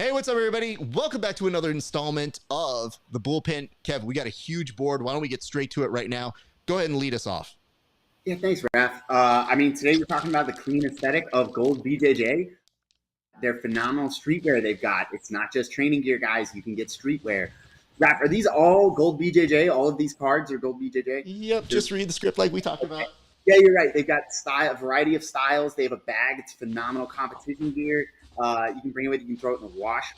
Hey, what's up, everybody? Welcome back to another installment of the Bullpen. Kev, we got a huge board. Why don't we get straight to it right now? Go ahead and lead us off. Yeah, thanks, Raf. Today we're talking about the clean aesthetic of gold BJJ. They're phenomenal streetwear they've got. It's not just training gear, guys. You can get streetwear. Raf, are these all gold BJJ? All of these cards are gold BJJ? Yep, just read the script like we talked about. Yeah, you're right. They've got a variety of styles. They have a bag. It's phenomenal competition gear. You can bring it with. You can throw it in the wash.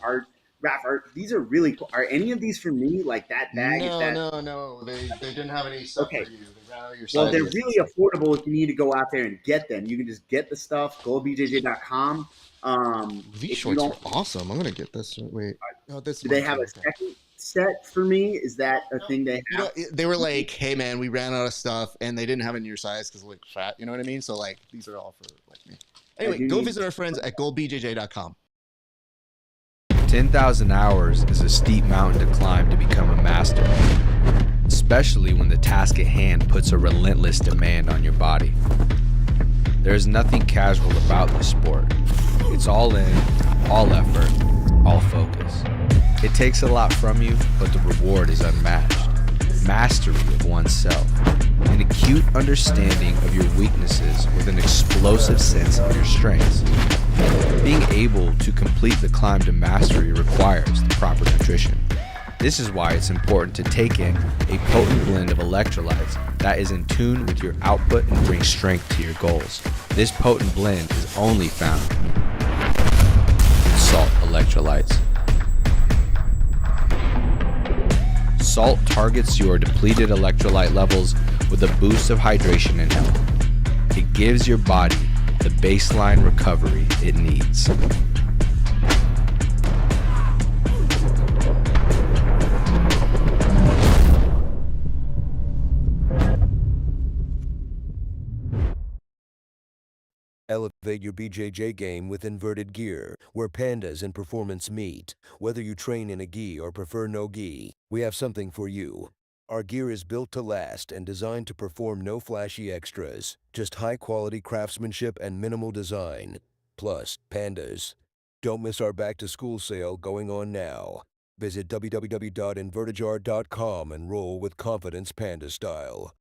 Raf, these are really cool. Are any of these for me? Like that bag? No. They didn't have any stuff for you. They ran out of your Well, they're really affordable if you need to go out there and get them. You can just get the stuff, goldbjj.com. These shorts are awesome. I'm going to get this. Wait. Oh, do they have a second set for me? Is that a thing they have? They were like, hey, man, we ran out of stuff, and they didn't have it in your size because like fat. You know what I mean? So, like, these are all for like me. Anyway, go visit our friends at goldbjj.com. 10,000 hours is a steep mountain to climb to become a master, especially when the task at hand puts a relentless demand on your body. There is nothing casual about this sport. It's all in, all effort, all focus. It takes a lot from you, but the reward is unmatched. Mastery of oneself, an acute understanding of your weaknesses with an explosive sense of your strengths. Being able to complete the climb to mastery requires the proper nutrition. This is why it's important to take in a potent blend of electrolytes that is in tune with your output and brings strength to your goals. This potent blend is only found in salt electrolytes. Salt targets your depleted electrolyte levels with a boost of hydration and health. It gives your body the baseline recovery it needs. Elevate your BJJ game with inverted gear, where pandas and performance meet. Whether you train in a gi or prefer no gi, we have something for you. Our gear is built to last and designed to perform no flashy extras, just high-quality craftsmanship and minimal design. Plus, pandas. Don't miss our back-to-school sale going on now. Visit www.invertijar.com and roll with confidence panda style.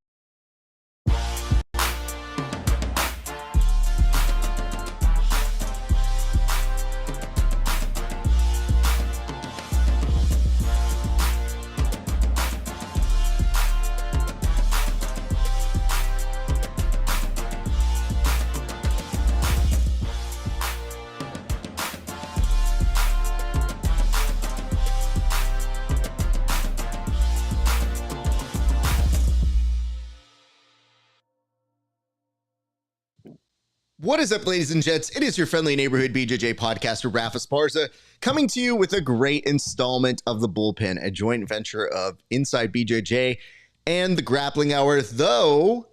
What is up, ladies and gents? It is your friendly neighborhood BJJ podcaster, RAF ESPARZA, coming to you with a great installment of The Bullpen, a joint venture of Inside BJJ and The Grappling Hour, though,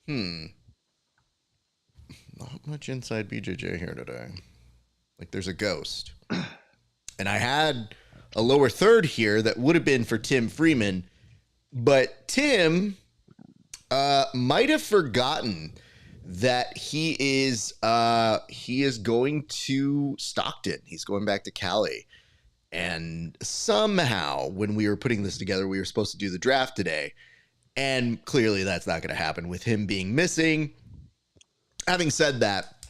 not much Inside BJJ here today. Like, there's a ghost. And I had a lower third here that would have been for Tim Freeman, but Tim might have forgotten that he is going to Stockton. He's going back to Cali. And somehow, when we were putting this together, we were supposed to do the draft today. And clearly that's not going to happen with him being missing. Having said that,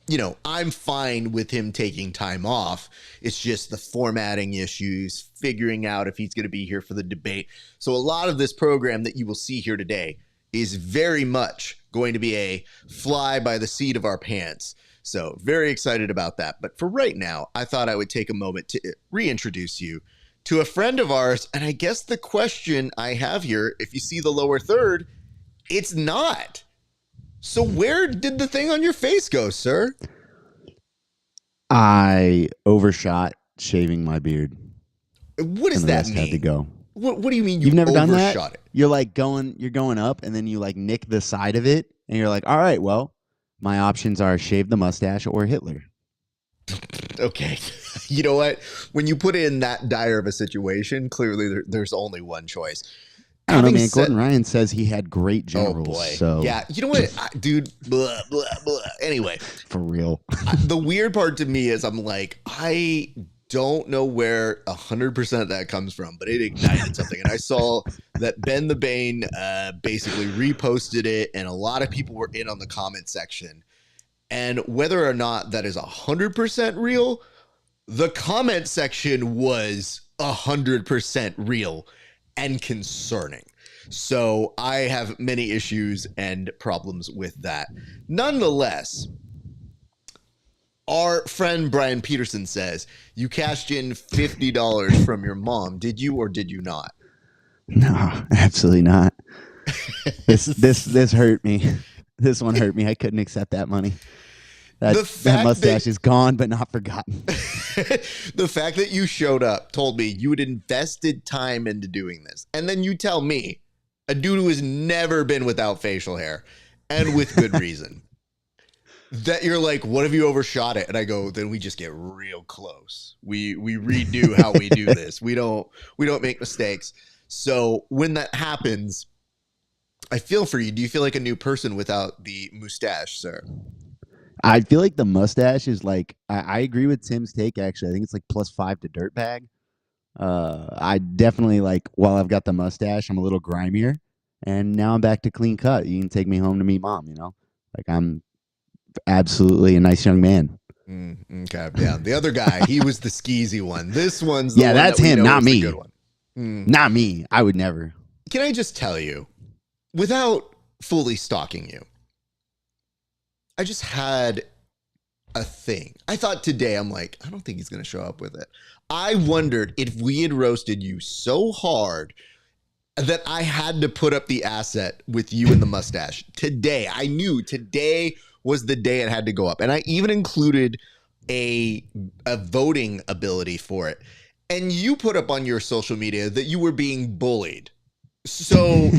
you know, I'm fine with him taking time off. It's just the formatting issues, figuring out if he's going to be here for the debate. So a lot of this program that you will see here today is very much going to be a fly by the seat of our pants. So very excited about that. But for right now, I thought I would take a moment to reintroduce you to a friend of ours. And I guess the question I have here, if you see the lower third, it's not. So where did the thing on your face go, sir? I overshot shaving my beard. What does that mean? Had to go. What do you mean You've never done that? It? You're like you're going up and then you like nick the side of it and you're like, all right, well, my options are shave the mustache or Hitler. Okay. You know what? When you put it in that dire of a situation, clearly there's only one choice. I don't know, man. Gordon Ryan says he had great generals. Oh, boy. So. Yeah. You know what, dude? Blah, blah, blah. Anyway. For real. The weird part to me is I'm like, I don't know where 100% of that comes from, but it ignited something. And I saw that Ben the Bane basically reposted it, and a lot of people were in on the comment section. And whether or not that is 100% real, the comment section was 100% real and concerning. So I have many issues and problems with that. Nonetheless, our friend Brian Peterson says, you cashed in $50 from your mom. Did you or did you not? No, absolutely not. This hurt me. This one hurt me. I couldn't accept that money. That mustache is gone, but not forgotten. The fact that you showed up told me you had invested time into doing this. And then you tell me, a dude who has never been without facial hair, and with good reason, that you're like, what if you overshot it? And I go, then we just get real close. We redo how we do this. We don't make mistakes. So when that happens, I feel for you. Do you feel like a new person without the mustache, sir? I feel like the mustache is like, I agree with Tim's take, actually. I think it's like +5 to dirtbag. I definitely, like, while I've got the mustache, I'm a little grimier. And now I'm back to clean cut. You can take me home to meet mom, you know? Like, I'm absolutely a nice young man. Okay, yeah. The other guy, he was the skeezy one. This one's the yeah, one that's that we him, know not is the me. good one. Not me. I would never. Can I just tell you, without fully stalking you, I just had a thing. I thought today, I'm like, I don't think he's going to show up with it. I wondered if we had roasted you so hard that I had to put up the asset with you and the mustache. Today, I knew today was the day it had to go up. And I even included a voting ability for it. And you put up on your social media that you were being bullied. So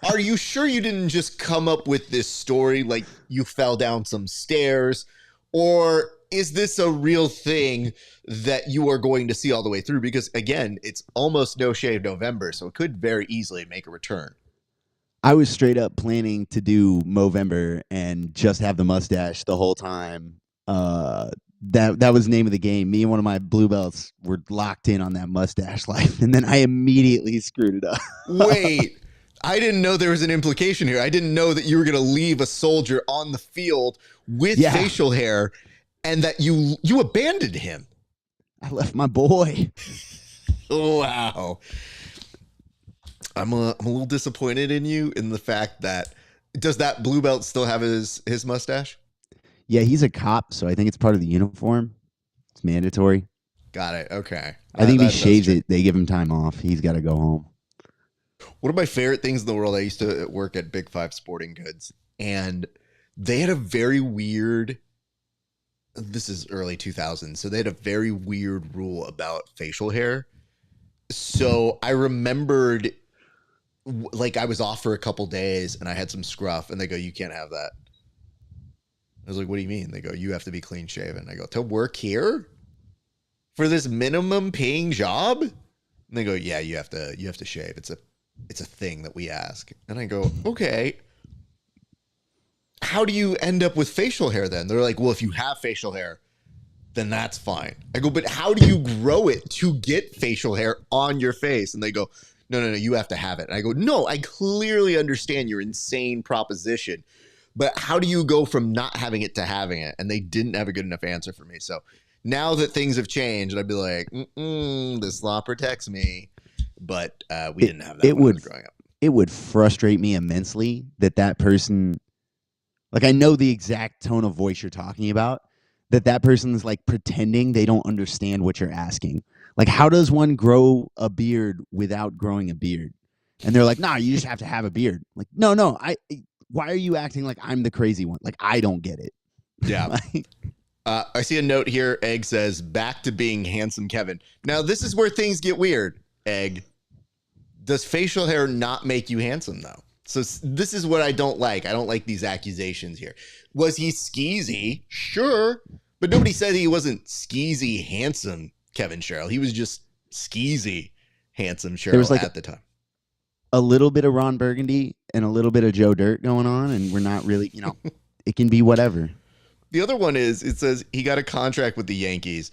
are you sure you didn't just come up with this story like you fell down some stairs? Or is this a real thing that you are going to see all the way through? Because, again, it's almost No Shave November, so it could very easily make a return. I was straight up planning to do Movember and just have the mustache the whole time. That was the name of the game. Me and one of my blue belts were locked in on that mustache life, and then I immediately screwed it up. Wait, I didn't know there was an implication here. I didn't know that you were going to leave a soldier on the field with facial hair and that you abandoned him. I left my boy. Wow. I'm a little disappointed in you in the fact that, does that blue belt still have his mustache? Yeah, he's a cop, so I think it's part of the uniform. It's mandatory. Got it. Okay. I think if he shaves it, they give him time off. He's got to go home. One of my favorite things in the world, I used to work at Big Five Sporting Goods, and they had a very weird, this is early 2000s, so they had a very weird rule about facial hair. So I remembered, like, I was off for a couple days, and I had some scruff, and they go, you can't have that. I was like, what do you mean? They go, you have to be clean shaven. I go, to work here? For this minimum paying job? And they go, yeah, you have to shave. It's a thing that we ask. And I go, okay. How do you end up with facial hair then? They're like, well, if you have facial hair, then that's fine. I go, but how do you grow it to get facial hair on your face? And they go, no, you have to have it. And I go, no, I clearly understand your insane proposition. But how do you go from not having it to having it? And they didn't have a good enough answer for me. So now that things have changed, I'd be like, this law protects me. But we didn't have that when I was growing up. It would frustrate me immensely that person, like, I know the exact tone of voice you're talking about, that person's like pretending they don't understand what you're asking. Like, how does one grow a beard without growing a beard? And they're like, nah, you just have to have a beard. Like, no, why are you acting like I'm the crazy one? Like, I don't get it. Yeah. I see a note here. Egg says, back to being handsome Kevin. Now, this is where things get weird, Egg. Does facial hair not make you handsome, though? So this is what I don't like. I don't like these accusations here. Was he skeezy? Sure. But nobody said he wasn't skeezy handsome Kevin Sherrill. He was just skeezy handsome Sherrill at the time. A little bit of Ron Burgundy and a little bit of Joe Dirt going on, and we're not really, it can be whatever. The other one is, it says he got a contract with the Yankees.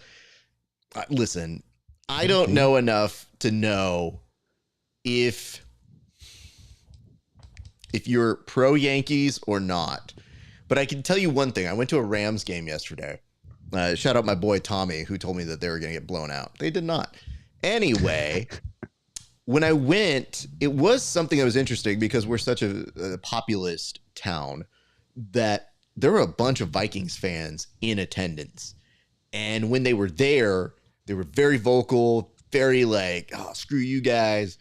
Listen, I don't know enough to know if you're pro Yankees or not. But I can tell you one thing. I went to a Rams game yesterday. Shout out my boy Tommy, who told me that they were going to get blown out. They did not. Anyway, when I went, it was something that was interesting because we're such a populist town that there were a bunch of Vikings fans in attendance. And when they were there, they were very vocal, very like, oh, screw you guys.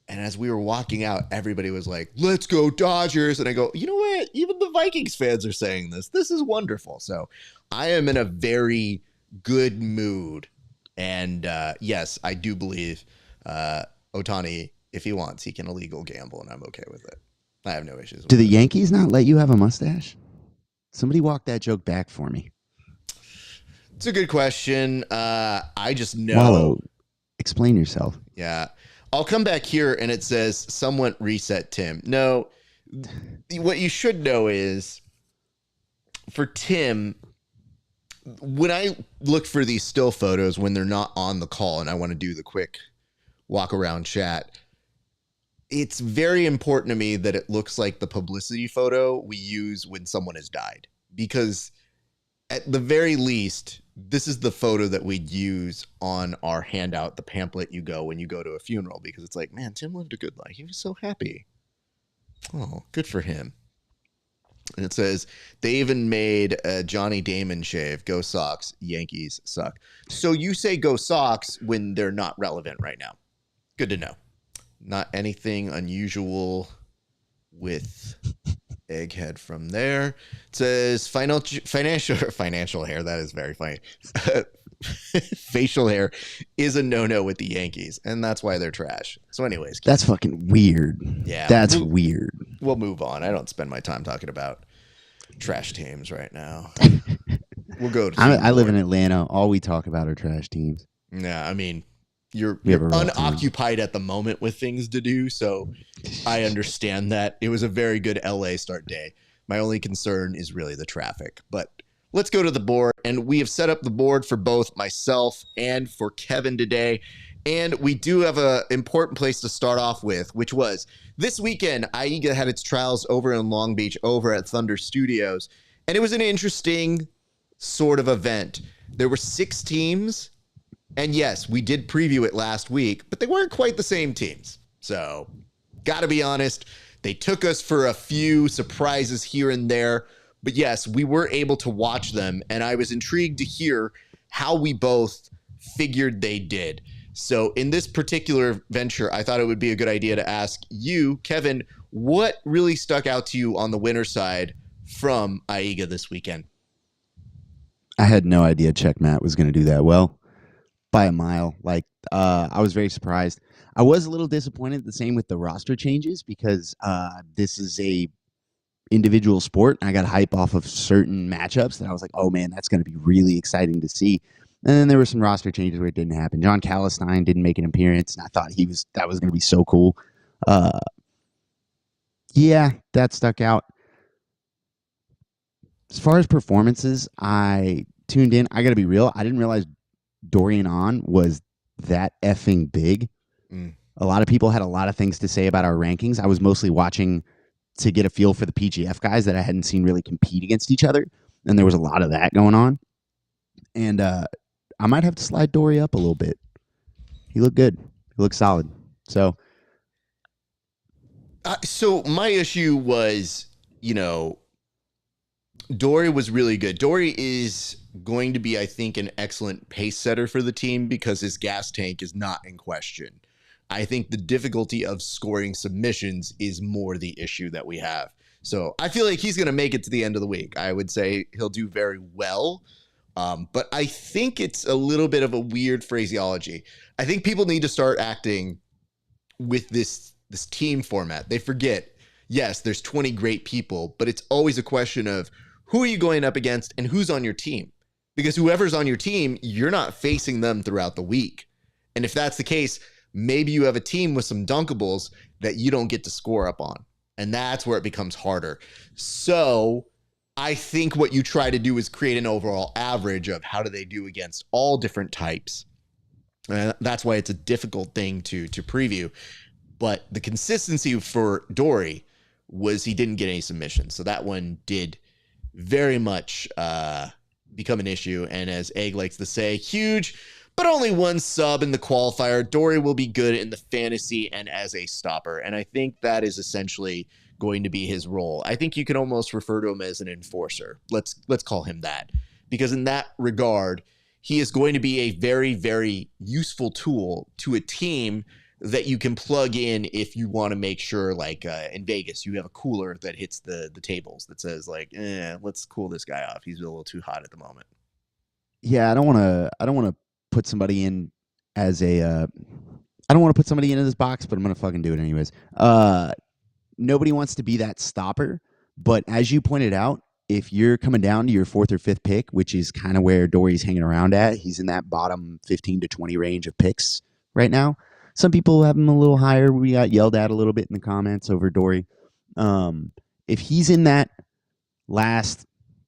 And as we were walking out, everybody was like, let's go Dodgers. And I go, you know what? Even the Vikings fans are saying this. This is wonderful. So I am in a very good mood. And yes, I do believe Ohtani, if he wants, he can illegal gamble, and I'm okay with it. I have no issues with Do the it. Yankees not let you have a mustache? Somebody walk that joke back for me. It's a good question. I just know. Wallow, explain yourself. Yeah. I'll come back here and it says someone reset Tim. No, what you should know is for Tim, when I look for these still photos when they're not on the call and I want to do the quick walk around chat, it's very important to me that it looks like the publicity photo we use when someone has died, because at the very least, this is the photo that we'd use on our handout, the pamphlet you go when you go to a funeral, because it's like, man, Tim lived a good life. He was so happy. Oh, good for him. And it says, they even made a Johnny Damon shave. Go Sox. Yankees suck. So you say go Sox when they're not relevant right now. Good to know. Not anything unusual with Egghead from there. It says financial hair. That is very funny. Facial hair is a no-no with the Yankees, and that's why they're trash. So anyways. That's fucking weird. Yeah. That's weird. We'll move on. I don't spend my time talking about trash teams right now. We'll go to I live in Atlanta. All we talk about are trash teams. Yeah, I mean, you're We have a rough unoccupied at the moment with things to do, so I understand that. It was a very good LA start day. My only concern is really the traffic. But let's go to the board, and we have set up the board for both myself and for Kevin today. And we do have an important place to start off with, which was this weekend, AIGA had its trials over in Long Beach, over at Thunder Studios. And it was an interesting sort of event. There were 6 teams. And yes, we did preview it last week, but they weren't quite the same teams. So, gotta be honest, they took us for a few surprises here and there. But yes, we were able to watch them, and I was intrigued to hear how we both figured they did. So in this particular venture, I thought it would be a good idea to ask you, Kevin, what really stuck out to you on the winner side from AIGA this weekend? I had no idea Checkmat was going to do that well by a mile. Like, I was very surprised. I was a little disappointed, the same with the roster changes, because this is a individual sport. I got hype off of certain matchups that I was like, oh man, that's going to be really exciting to see. And then there were some roster changes where it didn't happen. John Calistine didn't make an appearance, and I thought that was going to be so cool. Yeah, that stuck out. As far as performances, I tuned in. I got to be real. I didn't realize Dorian On was that effing big. A lot of people had a lot of things to say about our rankings. I was mostly watching to get a feel for the PGF guys that I hadn't seen really compete against each other. And there was a lot of that going on. And I might have to slide Dory up a little bit. He looked good. He looked solid. So my issue was, Dory was really good. Dory is going to be, I think, an excellent pace setter for the team because his gas tank is not in question. I think the difficulty of scoring submissions is more the issue that we have. So I feel like he's going to make it to the end of the week. I would say he'll do very well. But I think it's a little bit of a weird phraseology. I think people need to start acting with this team format. They forget, yes, there's 20 great people, but it's always a question of who are you going up against and who's on your team? Because whoever's on your team, you're not facing them throughout the week. And if that's the case, maybe you have a team with some dunkables that you don't get to score up on. And that's where it becomes harder. So I think what you try to do is create an overall average of how do they do against all different types. That's why it's a difficult thing to preview. But the consistency for Dory was he didn't get any submissions. So that one did very much become an issue. And as Egg likes to say, huge, but only one sub in the qualifier. Dory will be good in the fantasy and as a stopper. And I think that is essentially going to be his role. I think you can almost refer to him as an enforcer. Let's call him that. Because in that regard, he is going to be a very, very useful tool to a team that you can plug in if you want to make sure, like in Vegas, you have a cooler that hits the tables that says like, let's cool this guy off. He's a little too hot at the moment. Yeah, I don't want to put somebody in as a I don't want to put somebody into this box, but I'm going to fucking do it anyways. Nobody wants to be that stopper, but as you pointed out, if you're coming down to your 4th or 5th pick, which is kind of where Dory's hanging around at, he's in that bottom 15 to 20 range of picks right now. Some people have him a little higher. We got yelled at a little bit in the comments over Dory. If he's in that last,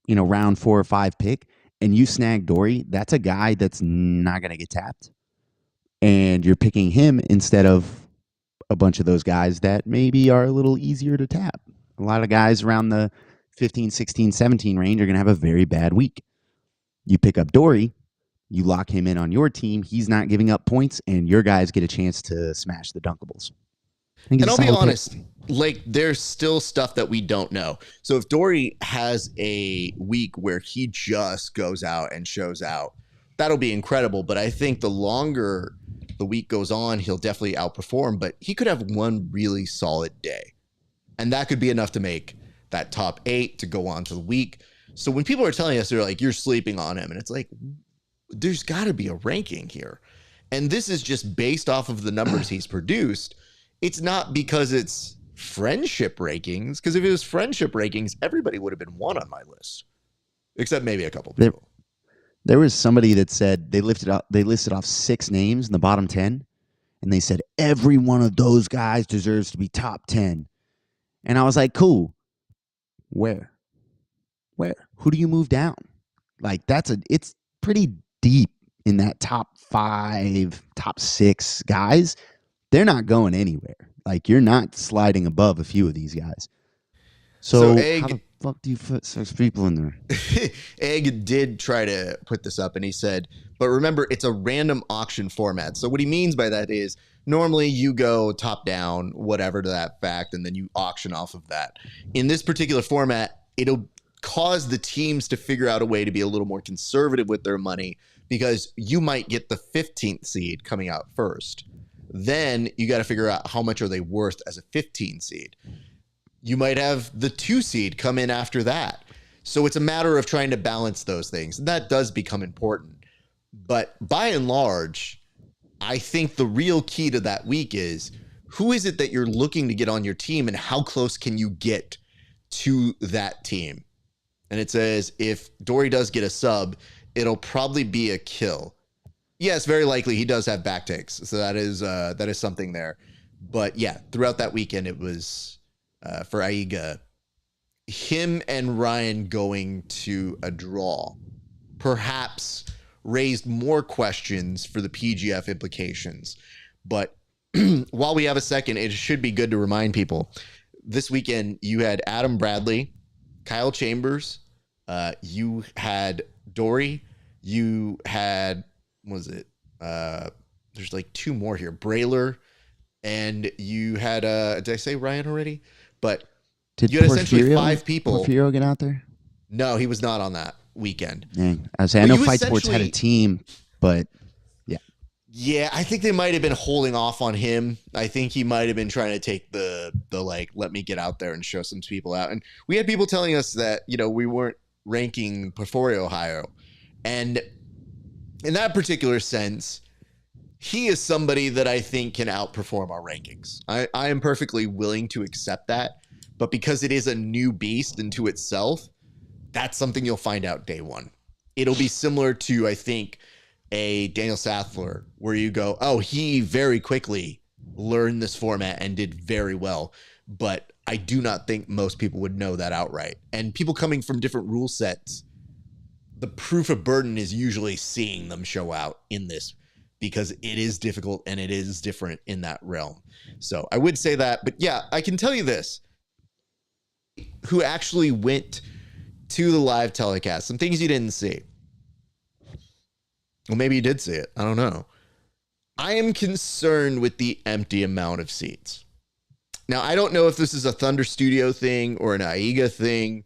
round 4 or 5 pick and you snag Dory, that's a guy that's not going to get tapped. And you're picking him instead of a bunch of those guys that maybe are a little easier to tap. A lot of guys around the 15, 16, 17 range are going to have a very bad week. You pick up Dory, you lock him in on your team, he's not giving up points, and your guys get a chance to smash the dunkables. And I'll be honest, like there's still stuff that we don't know. So if Dory has a week where he just goes out and shows out, that'll be incredible. But I think the longer the week goes on, he'll definitely outperform, but he could have one really solid day. And that could be enough to make that top 8 to go on to the week. So when people are telling us, they're like, you're sleeping on him. And it's like, there's got to be a ranking here. And this is just based off of the numbers he's produced. It's not because it's friendship rankings, because if it was friendship rankings, everybody would have been 1 on my list, except maybe a couple people. There was somebody that said they listed off 6 names in the bottom 10, and they said every one of those guys deserves to be top 10. And I was like, cool. Where? Who do you move down? Like it's pretty deep in that top 5, top 6 guys. They're not going anywhere. Like you're not sliding above a few of these guys. So how the fuck do you put 6 people in there? Egg did try to put this up, and he said, but remember, it's a random auction format. So what he means by that is normally you go top down, whatever to that fact, and then you auction off of that. In this particular format, it'll cause the teams to figure out a way to be a little more conservative with their money, because you might get the 15th seed coming out first. Then you got to figure out how much are they worth as a 15 seed. You might have the 2 seed come in after that. So it's a matter of trying to balance those things. And that does become important. But by and large, I think the real key to that week is who is it that you're looking to get on your team and how close can you get to that team? And it says if Dory does get a sub, it'll probably be a kill. Yes, very likely he does have back takes. So that is something there. But yeah, throughout that weekend, it was for AIGA, him and Ryan going to a draw perhaps raised more questions for the PGF implications. But while we have a second, it should be good to remind people this weekend you had Adam Bradley, Kyle Chambers, you had Dory, you had, what was it? There's like 2 more here, Brayler, and you had, did I say Ryan already? But did you had essentially 5 people. Porfirio get out there? No, he was not on that weekend. Dang. I was saying, I know Fight Sports had a team, but yeah. Yeah, I think they might have been holding off on him. I think he might have been trying to take the like, let me get out there and show some people out. And we had people telling us that, we weren't ranking Porfirio higher. And in that particular sense, he is somebody that I think can outperform our rankings. I am perfectly willing to accept that. But because it is a new beast into itself, that's something you'll find out day one. It'll be similar to, I think, a Daniel Sattler, where you go, oh, he very quickly learned this format and did very well. But I do not think most people would know that outright. And people coming from different rule sets, the proof of burden is usually seeing them show out in this, because it is difficult and it is different in that realm. So I would say that, but yeah, I can tell you this, who actually went to the live telecast, some things you didn't see. Well, maybe you did see it. I don't know. I am concerned with the empty amount of seats. Now, I don't know if this is a Thunder Studio thing or an AIGA thing,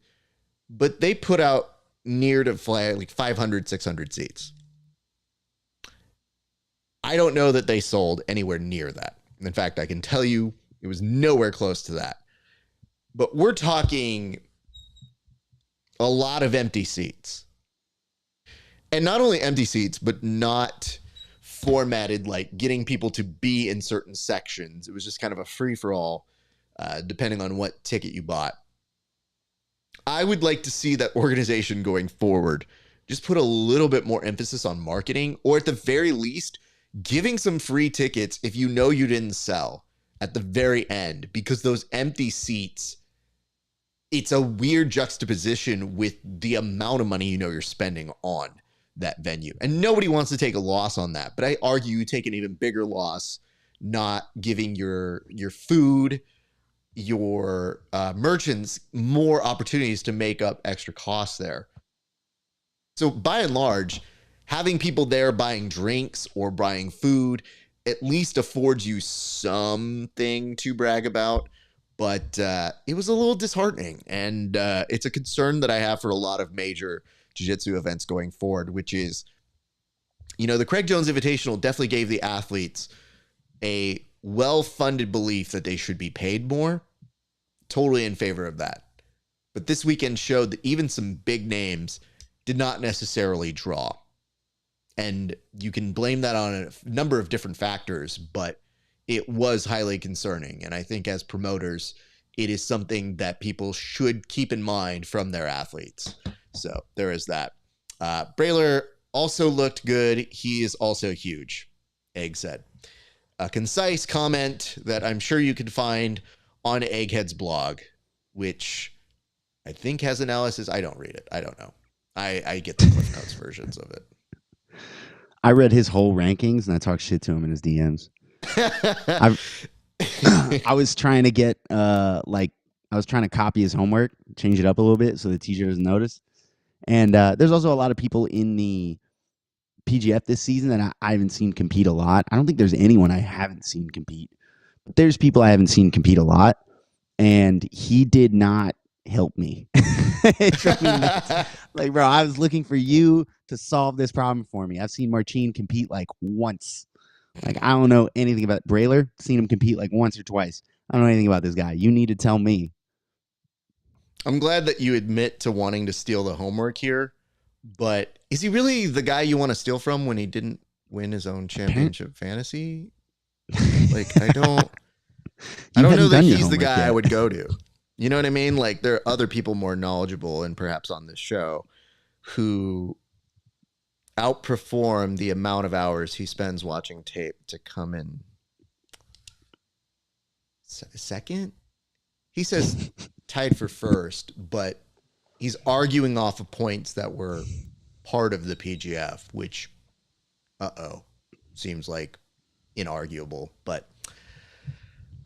but they put out near to like 500, 600 seats. I don't know that they sold anywhere near that. In fact, I can tell you it was nowhere close to that. But we're talking a lot of empty seats. And not only empty seats, but not formatted like getting people to be in certain sections. It was just kind of a free-for-all, depending on what ticket you bought. I would like to see that organization going forward just put a little bit more emphasis on marketing, or at the very least, giving some free tickets if you know you didn't sell at the very end, because those empty seats, it's a weird juxtaposition with the amount of money you know you're spending on that venue. And nobody wants to take a loss on that. But I argue you take an even bigger loss not giving your food, your merchants more opportunities to make up extra costs there. So by and large, having people there buying drinks or buying food at least affords you something to brag about. But it was a little disheartening. And it's a concern that I have for a lot of major jiu-jitsu events going forward, which is, you know, the Craig Jones Invitational definitely gave the athletes a well-funded belief that they should be paid more. Totally in favor of that. But this weekend showed that even some big names did not necessarily draw. And you can blame that on a number of different factors, but it was highly concerning. And I think as promoters, it is something that people should keep in mind from their athletes. So there is that. Brayler also looked good. He is also huge, Egg said. A concise comment that I'm sure you can find on Egghead's blog, which I think has analysis. I don't read it. I don't know. I get the Cliff Notes versions of it. I read his whole rankings and I talked shit to him in his DMs. I was trying to get I was trying to copy his homework, change it up a little bit so the teacher doesn't notice. And there's also a lot of people in the PGF this season that I haven't seen compete a lot. I don't think there's anyone I haven't seen compete. But there's people I haven't seen compete a lot. And he did not help me. Like, bro, I was looking for you to solve this problem for me. I've seen Marcin compete like once. Like, I don't know anything about Brayler. Seen him compete like once or twice. I don't know anything about this guy. You need to tell me. I'm glad that you admit to wanting to steal the homework here, but is he really the guy you want to steal from when he didn't win his own championship fantasy? Like, I don't know that he's the guy I would go to. You know what I mean? Like, there are other people more knowledgeable and perhaps on this show who outperform the amount of hours he spends watching tape to come in second. He says tied for first, but he's arguing off of points that were part of the PGF, which, seems like inarguable. But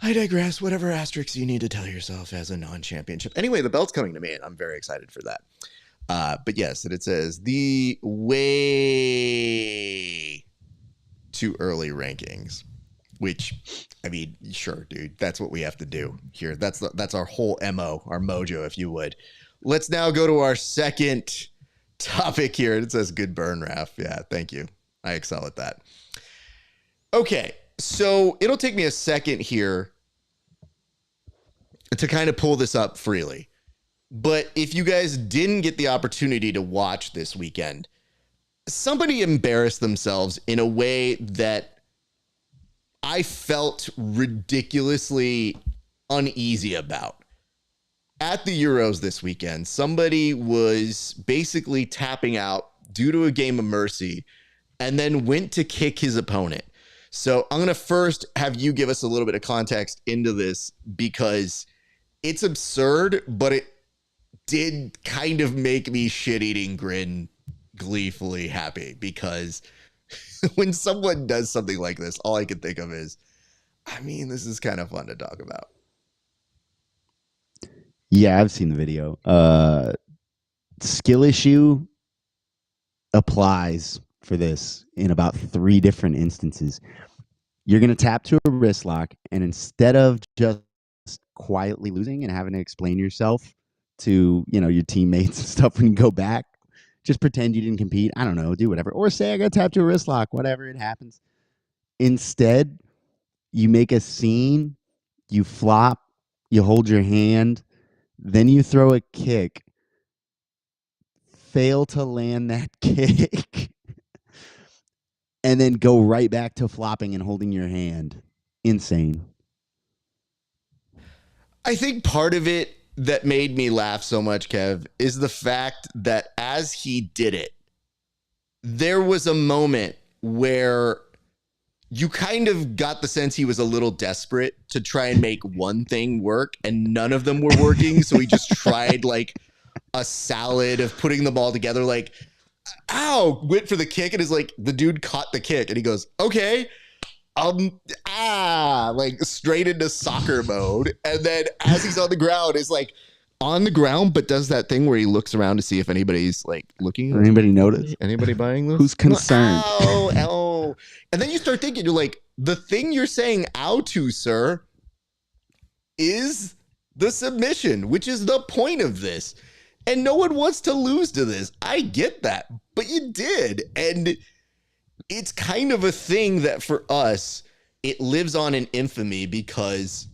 I digress. Whatever asterisks you need to tell yourself as a non-championship. Anyway, the belt's coming to me, and I'm very excited for that. But yes, it says the way too early rankings, which, I mean, sure, dude, that's what we have to do here. That's our whole MO, our mojo, if you would. Let's now go to our second topic here. It says good burn, Raf. Yeah, thank you. I excel at that. Okay, so it'll take me a second here to kind of pull this up freely. But if you guys didn't get the opportunity to watch this weekend, somebody embarrassed themselves in a way that I felt ridiculously uneasy about. At the Euros this weekend, somebody was basically tapping out due to a game of mercy and then went to kick his opponent. So I'm going to first have you give us a little bit of context into this, because it's absurd, but it did kind of make me shit-eating grin gleefully happy, because when someone does something like this, all I can think of is, I mean, this is kind of fun to talk about. Yeah, I've seen the video. Skill issue applies for this in about 3 different instances. You're going to tap to a wrist lock, and instead of just quietly losing and having to explain yourself to, your teammates and stuff when you go back, just pretend you didn't compete. I don't know, do whatever. Or say I got tapped to a wrist lock, whatever, it happens. Instead, you make a scene, you flop, you hold your hand, then you throw a kick, fail to land that kick, and then go right back to flopping and holding your hand. Insane. I think part of it that made me laugh so much, Kev, is the fact that as he did it, there was a moment where you kind of got the sense he was a little desperate to try and make one thing work, and none of them were working. So he just tried like a salad of putting them all together, like, ow, went for the kick, and is like, the dude caught the kick and he goes, okay, like straight into soccer mode. And then as he's on the ground, is like on the ground, but does that thing where he looks around to see if anybody's like looking. Anybody notice? Anybody buying those? Who's concerned? Ow. And then you start thinking, you're like, the thing you're saying ow to, sir, is the submission, which is the point of this. And no one wants to lose to this. I get that, but you did. And it's kind of a thing that for us, it lives on in infamy because,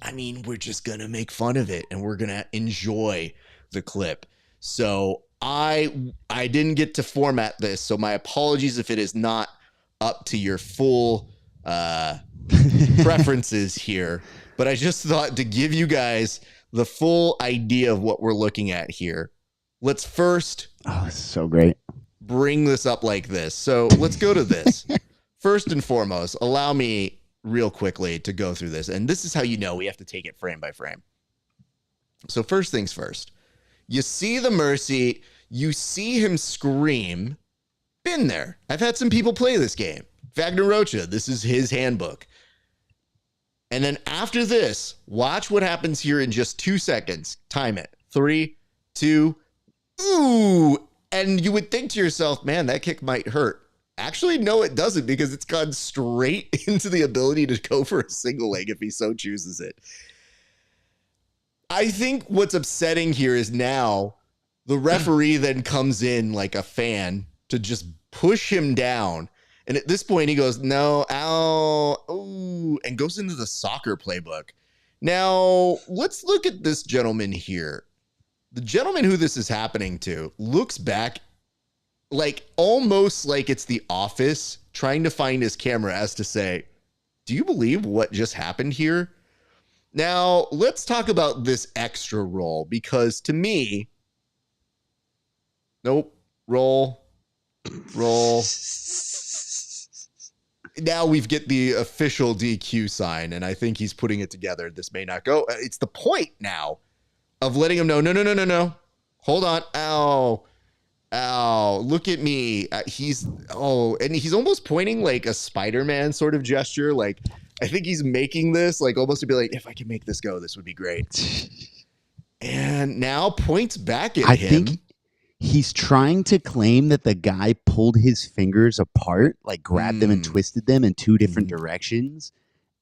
I mean, we're just going to make fun of it and we're going to enjoy the clip. So I didn't get to format this. So my apologies if it is not up to your full preferences here. But I just thought to give you guys the full idea of what we're looking at here. Let's first this is so great. Bring this up like this. So let's go to this. First and foremost, allow me real quickly to go through this. And this is how you know we have to take it frame by frame. So first things first, you see the mercy, you see him scream. Been there. I've had some people play this game. Wagner Rocha, this is his handbook. And then after this, watch what happens here in just 2 seconds. Time it. 3, 2, ooh. And you would think to yourself, man, that kick might hurt. Actually, no, it doesn't, because it's gone straight into the ability to go for a single leg if he so chooses it. I think what's upsetting here is now the referee then comes in like a fan to just push him down. And at this point, he goes, no, ow, ooh, and goes into the soccer playbook. Now, let's look at this gentleman here. The gentleman who this is happening to looks back like almost like it's The Office trying to find his camera as to say, do you believe what just happened here? Now, let's talk about this extra roll, because to me, nope, roll. Now we've get the official DQ sign, and I think he's putting it together. This may not go. It's the point now of letting him know, no. Hold on. Ow. Look at me. And he's almost pointing like a Spider-Man sort of gesture. Like, I think he's making this like almost to be like, if I can make this go, this would be great. And now points back at him. I think he's trying to claim that the guy pulled his fingers apart, like grabbed them and twisted them in 2 different directions.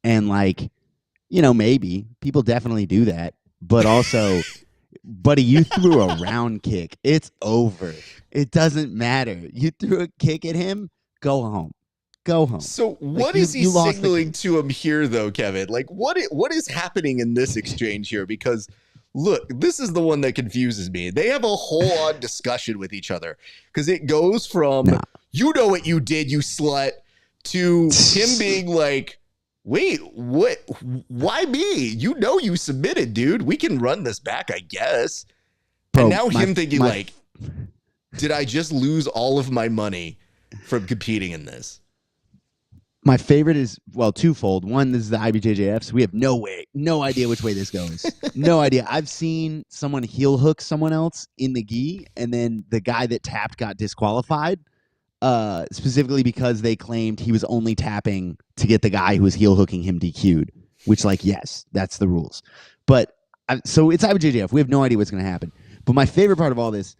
And like, maybe people definitely do that. But also, buddy, you threw a round kick. It's over. It doesn't matter. You threw a kick at him. Go home. So what is he signaling to him here, though, Kevin? Like, what is happening in this exchange here? Because look, this is the one that confuses me. They have a whole-on discussion with each other, because it goes from, you know what you did, you slut, to him being like, wait, what? Why me? You know you submitted, dude. We can run this back, I guess. Bro, and now him thinking like, did I just lose all of my money from competing in this? My favorite is, well, twofold. One, this is the IBJJF, so we have no idea which way this goes. No idea. I've seen someone heel hook someone else in the gi, and then the guy that tapped got disqualified, specifically because they claimed he was only tapping to get the guy who was heel hooking him DQ'd, which, like, yes, that's the rules. But, so it's IBJJF. We have no idea what's going to happen. But my favorite part of all this,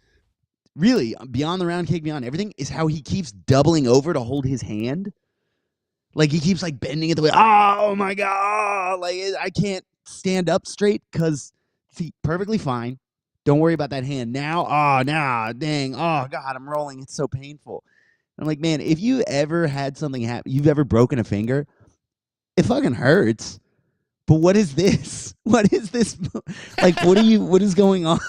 really, beyond the round kick, beyond everything, is how he keeps doubling over to hold his hand. Like, he keeps, like, bending it the way, oh, my God. Like, I can't stand up straight because, see, perfectly fine. Don't worry about that hand. Now, dang. Oh, God, I'm rolling. It's so painful. I'm like, man, if you ever had something happen, you've ever broken a finger, it fucking hurts. But what is this? What is this? Like, what is going on?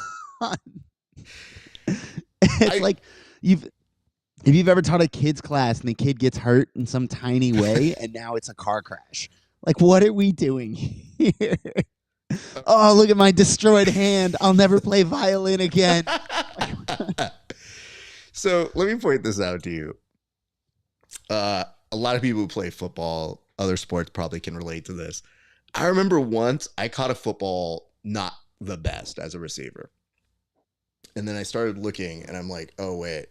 It's like, if you've ever taught a kid's class and the kid gets hurt in some tiny way and now it's a car crash. Like, what are we doing here? Oh, look at my destroyed hand. I'll never play violin again. So let me point this out to you. A lot of people who play football, other sports probably can relate to this. I remember once I caught a football not the best as a receiver. And then I started looking and I'm like, oh, wait.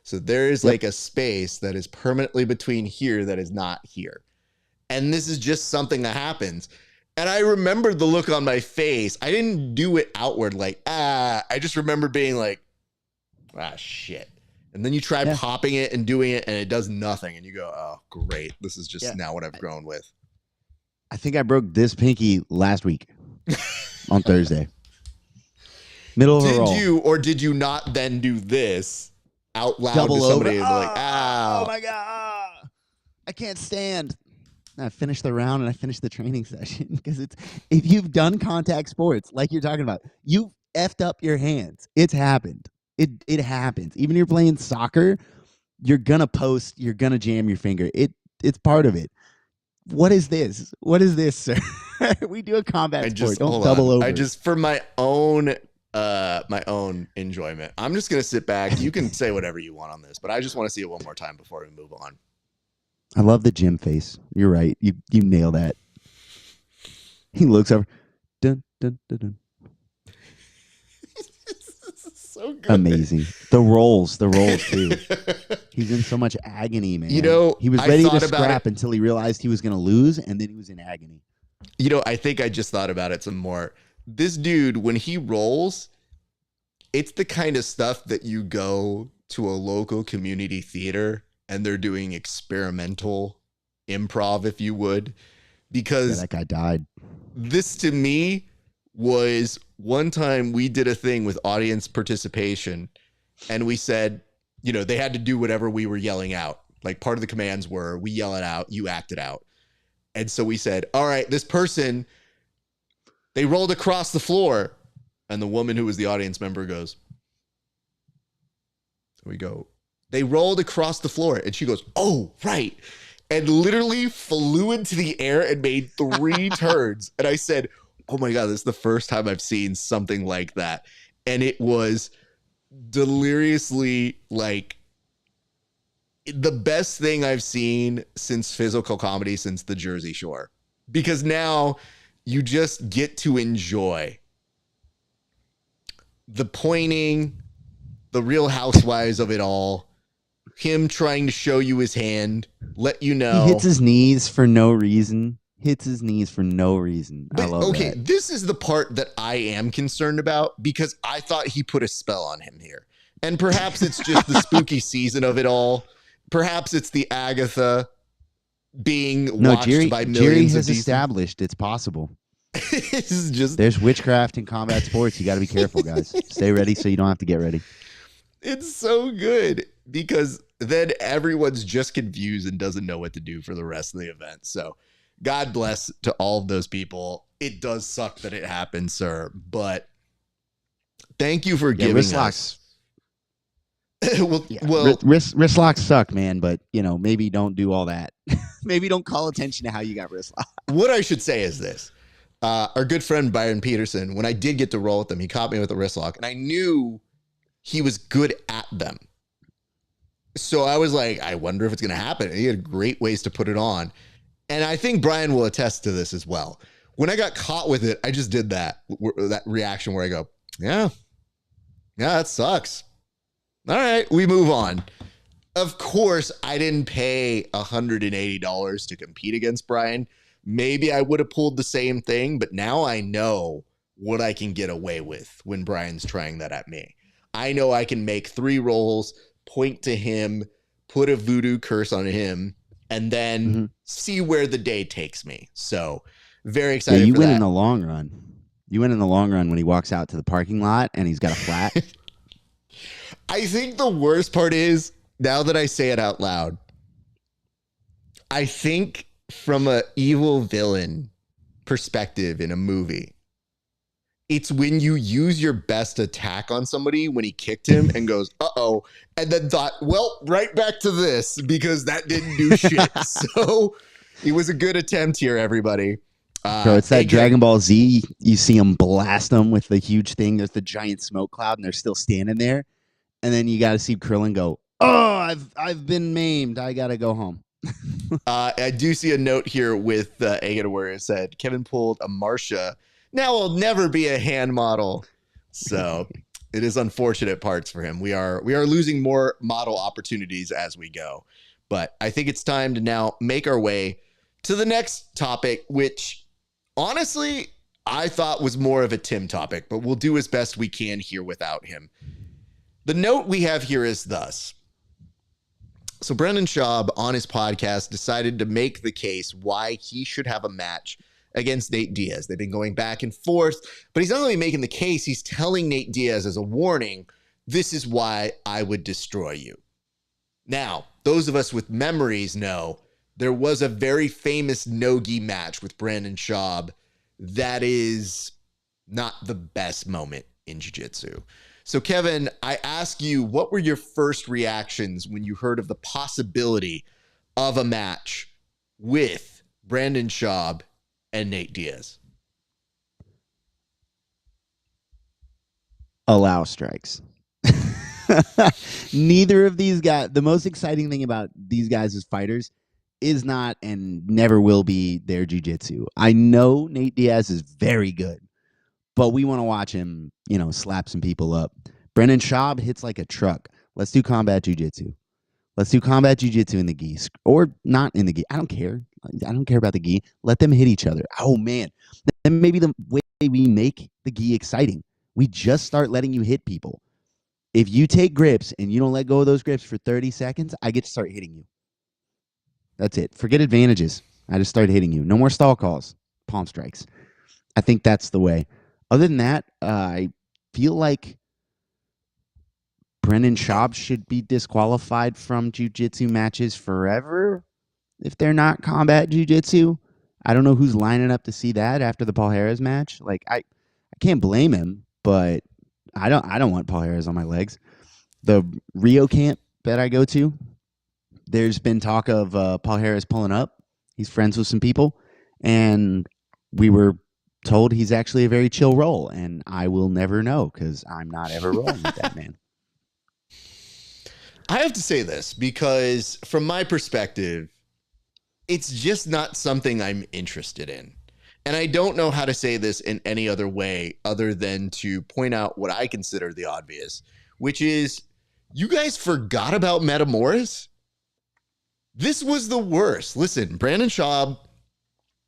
So there is like a space that is permanently between here that is not here. And this is just something that happens. And I remember the look on my face. I didn't do it outward like, I just remember being like, shit. And then you try popping it and doing it and it does nothing. And you go, oh, great. This is just now what I've grown with. I think I broke this pinky last week on Thursday. Middle of a roll. Did you or did you not then do this out loud double to somebody over? and like, ow. Oh my God. I can't stand. And I finished the round and I finished the training session because if you've done contact sports like you're talking about, you effed up your hands. It's happened. It happens. Even if you're playing soccer, you're gonna post, you're gonna jam your finger. It's part of it. What is this? What is this, sir? We do a combat sport. Don't double over. I just, for my own enjoyment, I'm just gonna sit back. You can say whatever you want on this, but I just want to see it one more time before we move on. I love the gym face. You're right. You nail that. He looks over. Dun, dun, dun, dun. So good. Amazing. The rolls too. He's in so much agony, man. You know, he was ready to scrap until he realized he was going to lose, and then he was in agony. You know, I think I just thought about it some more. This dude, when he rolls, it's the kind of stuff that you go to a local community theater and they're doing experimental improv, if you would, because that guy died. This to me was one time we did a thing with audience participation and we said, you know, they had to do whatever we were yelling out. Like part of the commands were, we yell it out, you act it out. And so we said, all right, this person, they rolled across the floor. And the woman who was the audience member goes, we go, they rolled across the floor. And she goes, oh, right. And literally flew into the air and made 3 turns. And I said, oh my God, this is the first time I've seen something like that. And it was deliriously like the best thing I've seen since physical comedy, since the Jersey Shore. Because now you just get to enjoy the pointing, the Real Housewives of it all, him trying to show you his hand, let you know. He hits his knees for no reason. I love that. This is the part that I am concerned about because I thought he put a spell on him here. And perhaps it's just the spooky season of it all. Perhaps it's the Agatha being watched by millions Jerry of has people. established it's possible. This is just, there's witchcraft in combat sports. You got to be careful, guys. Stay ready so you don't have to get ready. It's so good because then everyone's just confused and doesn't know what to do for the rest of the event. So God bless to all of those people. It does suck that it happened, sir, but thank you for giving wrist us. Wrist locks suck, man, but you know, maybe don't do all that. Maybe don't call attention to how you got wrist locked. What I should say is this. Our good friend Byron Peterson, when I did get to roll with him, he caught me with a wrist lock, and I knew he was good at them. So I was like, I wonder if it's going to happen. And he had great ways to put it on. And I think Brian will attest to this as well. When I got caught with it, I just did that reaction where I go, yeah, that sucks. All right, we move on. Of course, I didn't pay $180 to compete against Brian. Maybe I would have pulled the same thing, but now I know what I can get away with when Brian's trying that at me. I know I can make 3 rolls, point to him, put a voodoo curse on him, and then see where the day takes me. So very excited Yeah, you for win that. in the long run. You win in the long run when he walks out to the parking lot and he's got a flat. I think the worst part is, now that I say it out loud, I think from a evil villain perspective in a movie, it's when you use your best attack on somebody when he kicked him and goes, uh-oh, and then thought, well, right back to this because that didn't do shit. So it was a good attempt here, everybody. Bro, it's that Dragon Ball Z. You see him blast them with the huge thing. There's the giant smoke cloud, and they're still standing there. And then you got to see Krillin go, oh, I've been maimed. I got to go home. I do see a note here with AIGA where it said, Kevin pulled a Marcia. Now will never be a hand model. So it is unfortunate parts for him. We are losing more model opportunities as we go. But I think it's time to now make our way to the next topic, which honestly, I thought was more of a Tim topic, but we'll do as best we can here without him. The note we have here is thus. So Brendan Schaub on his podcast decided to make the case why he should have a match against Nate Diaz. They've been going back and forth, but he's not only making the case, he's telling Nate Diaz as a warning, this is why I would destroy you. Now, those of us with memories know there was a very famous no-gi match with Brandon Schaub that is not the best moment in jiu-jitsu. So, Kevin, I ask you, what were your first reactions when you heard of the possibility of a match with Brandon Schaub and Nate Diaz? Allow strikes. Neither of these guys, the most exciting thing about these guys as fighters is not and never will be their jiu-jitsu. I know Nate Diaz is very good, but we want to watch him, slap some people up. Brendan Schaub hits like a truck. Let's do combat jiu-jitsu. Let's do combat jiu-jitsu in the gi, or not in the gi. I don't care. I don't care about the gi. Let them hit each other. Oh, man. Then maybe the way we make the gi exciting, we just start letting you hit people. If you take grips and you don't let go of those grips for 30 seconds, I get to start hitting you. That's it. Forget advantages. I just start hitting you. No more stall calls. Palm strikes. I think that's the way. Other than that, I feel like Brendan Schaub should be disqualified from jiu-jitsu matches forever if they're not combat jiu-jitsu. I don't know who's lining up to see that after the Paul Harris match. Like I can't blame him, but I don't want Paul Harris on my legs. The Rio camp that I go to, there's been talk of Paul Harris pulling up. He's friends with some people, and we were told he's actually a very chill roll, and I will never know because I'm not ever rolling with that man. I have to say this because from my perspective, it's just not something I'm interested in. And I don't know how to say this in any other way other than to point out what I consider the obvious, which is you guys forgot about Metamoris? This was the worst. Listen, Brandon Schaub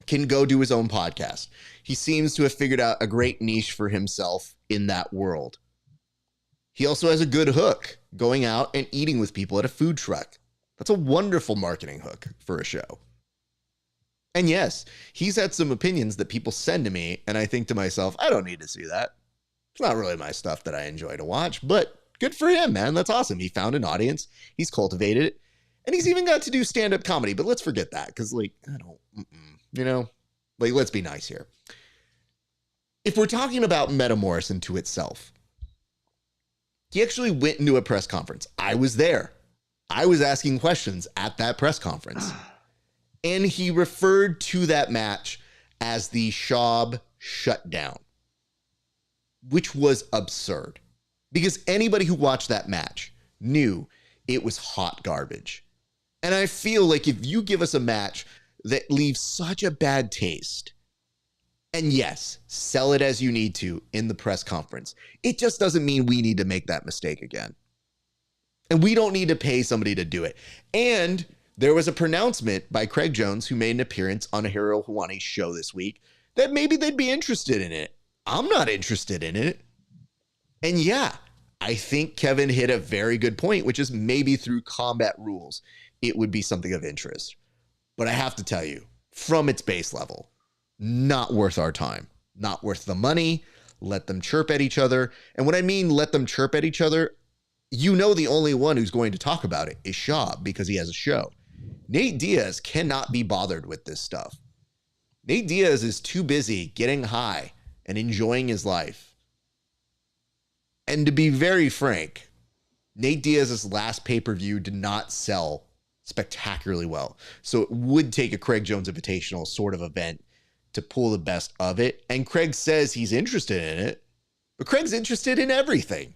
can go do his own podcast. He seems to have figured out a great niche for himself in that world. He also has a good hook, going out and eating with people at a food truck. That's a wonderful marketing hook for a show. And yes, he's had some opinions that people send to me, and I think to myself, I don't need to see that. It's not really my stuff that I enjoy to watch, but good for him, man. That's awesome. He found an audience. He's cultivated it. And he's even got to do stand-up comedy, but let's forget that because, let's be nice here. If we're talking about Metamoris into itself, he actually went into a press conference. I was there. I was asking questions at that press conference. And he referred to that match as the Schaub shutdown, which was absurd because anybody who watched that match knew it was hot garbage. And I feel like if you give us a match that leaves such a bad taste, and yes, sell it as you need to in the press conference, it just doesn't mean we need to make that mistake again. And we don't need to pay somebody to do it. And there was a pronouncement by Craig Jones, who made an appearance on a Hero Hawani's show this week, that maybe they'd be interested in it. I'm not interested in it. And yeah, I think Kevin hit a very good point, which is maybe through combat rules, it would be something of interest. But I have to tell you, from its base level, not worth our time, not worth the money. Let them chirp at each other. And when I mean let them chirp at each other, you know the only one who's going to talk about it is Schaub because he has a show. Nate Diaz cannot be bothered with this stuff. Nate Diaz is too busy getting high and enjoying his life. And to be very frank, Nate Diaz's last pay-per-view did not sell spectacularly well. So it would take a Craig Jones Invitational sort of event to pull the best of it. And Craig says he's interested in it, but Craig's interested in everything.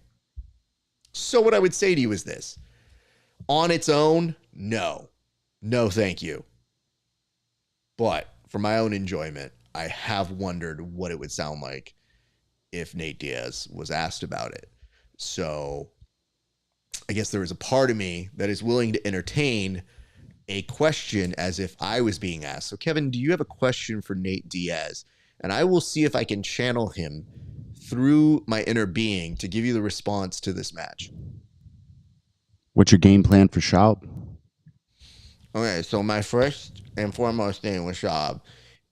So what I would say to you is this. On its own, no. No, thank you. But for my own enjoyment, I have wondered what it would sound like if Nate Diaz was asked about it. So I guess there is a part of me that is willing to entertain a question as if I was being asked. So Kevin, do you have a question for Nate Diaz? And I will see if I can channel him through my inner being to give you the response to this match. What's your game plan for Schaub? Okay, so my first and foremost thing with Schaub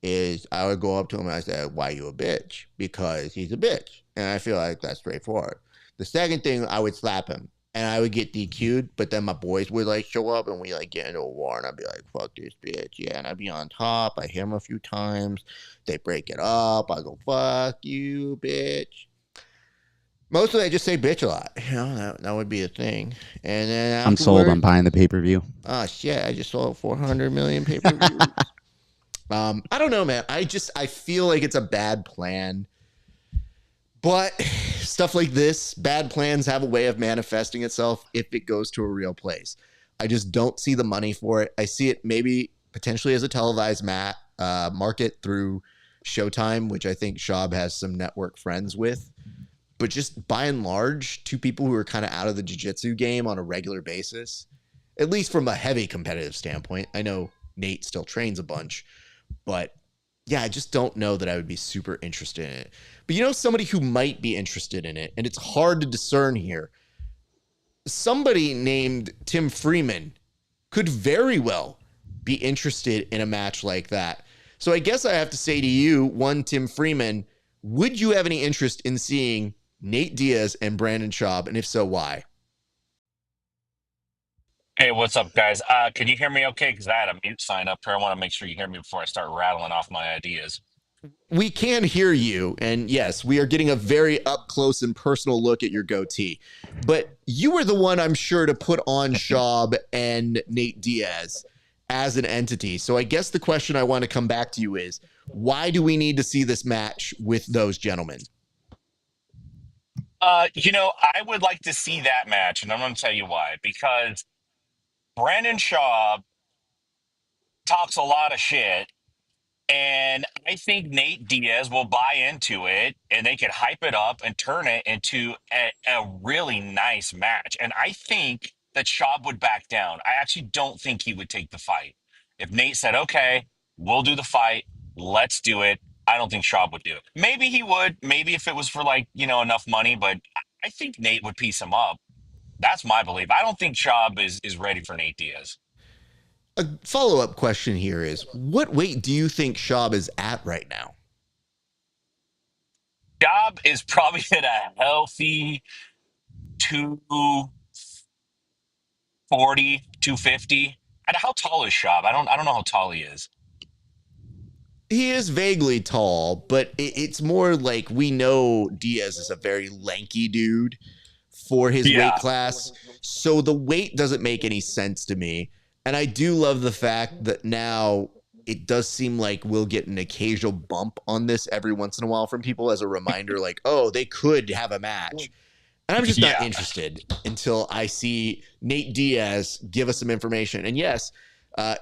is I would go up to him and I say, why you a bitch? Because he's a bitch. And I feel like that's straightforward. The second thing, I would slap him and I would get DQ'd, but then my boys would like show up and we like get into a war and I'd be like, fuck this bitch. Yeah, and I'd be on top. I hit him a few times. They break it up. I go, fuck you, bitch. Mostly I just say bitch a lot. You know, that would be a thing. And then I'm sold. I'm buying the pay-per-view. Oh shit, I just sold 400 million pay-per-views. I don't know, man. I feel like it's a bad plan. But stuff like this, bad plans have a way of manifesting itself if it goes to a real place. I just don't see the money for it. I see it maybe potentially as a televised market through Showtime, which I think Schaub has some network friends with. But just by and large, two people who are kind of out of the jiu-jitsu game on a regular basis, at least from a heavy competitive standpoint. I know Nate still trains a bunch, but yeah, I just don't know that I would be super interested in it. But you know, somebody who might be interested in it, and it's hard to discern here, somebody named Tim Freeman could very well be interested in a match like that. So I guess I have to say to you, one, Tim Freeman, would you have any interest in seeing Nate Diaz and Brandon Schaub, and if so, why? Hey, what's up, guys? Can you hear me okay? Because I had a mute sign up here. I want to make sure you hear me before I start rattling off my ideas. We can hear you, and yes, we are getting a very up close and personal look at your goatee. But you were the one, I'm sure, to put on Schaub and Nate Diaz as an entity. So I guess the question I want to come back to you is, why do we need to see this match with those gentlemen? I would like to see that match, and I'm going to tell you why. Because Brandon Schaub talks a lot of shit, and I think Nate Diaz will buy into it, and they could hype it up and turn it into a really nice match. And I think that Schaub would back down. I actually don't think he would take the fight. If Nate said, okay, we'll do the fight, let's do it, I don't think Schaub would do it. Maybe he would, maybe if it was for enough money, but I think Nate would piece him up. That's my belief. I don't think Schaub is ready for Nate Diaz. A follow-up question here is, what weight do you think Schaub is at right now? Schaub is probably at a healthy 240, 250. And how tall is Schaub? I don't know how tall he is. He is vaguely tall, but it's more like we know Diaz is a very lanky dude for his weight class. So the weight doesn't make any sense to me. And I do love the fact that now it does seem like we'll get an occasional bump on this every once in a while from people as a reminder, like, oh, they could have a match. And I'm just not Yeah. interested until I see Nate Diaz give us some information. And yes,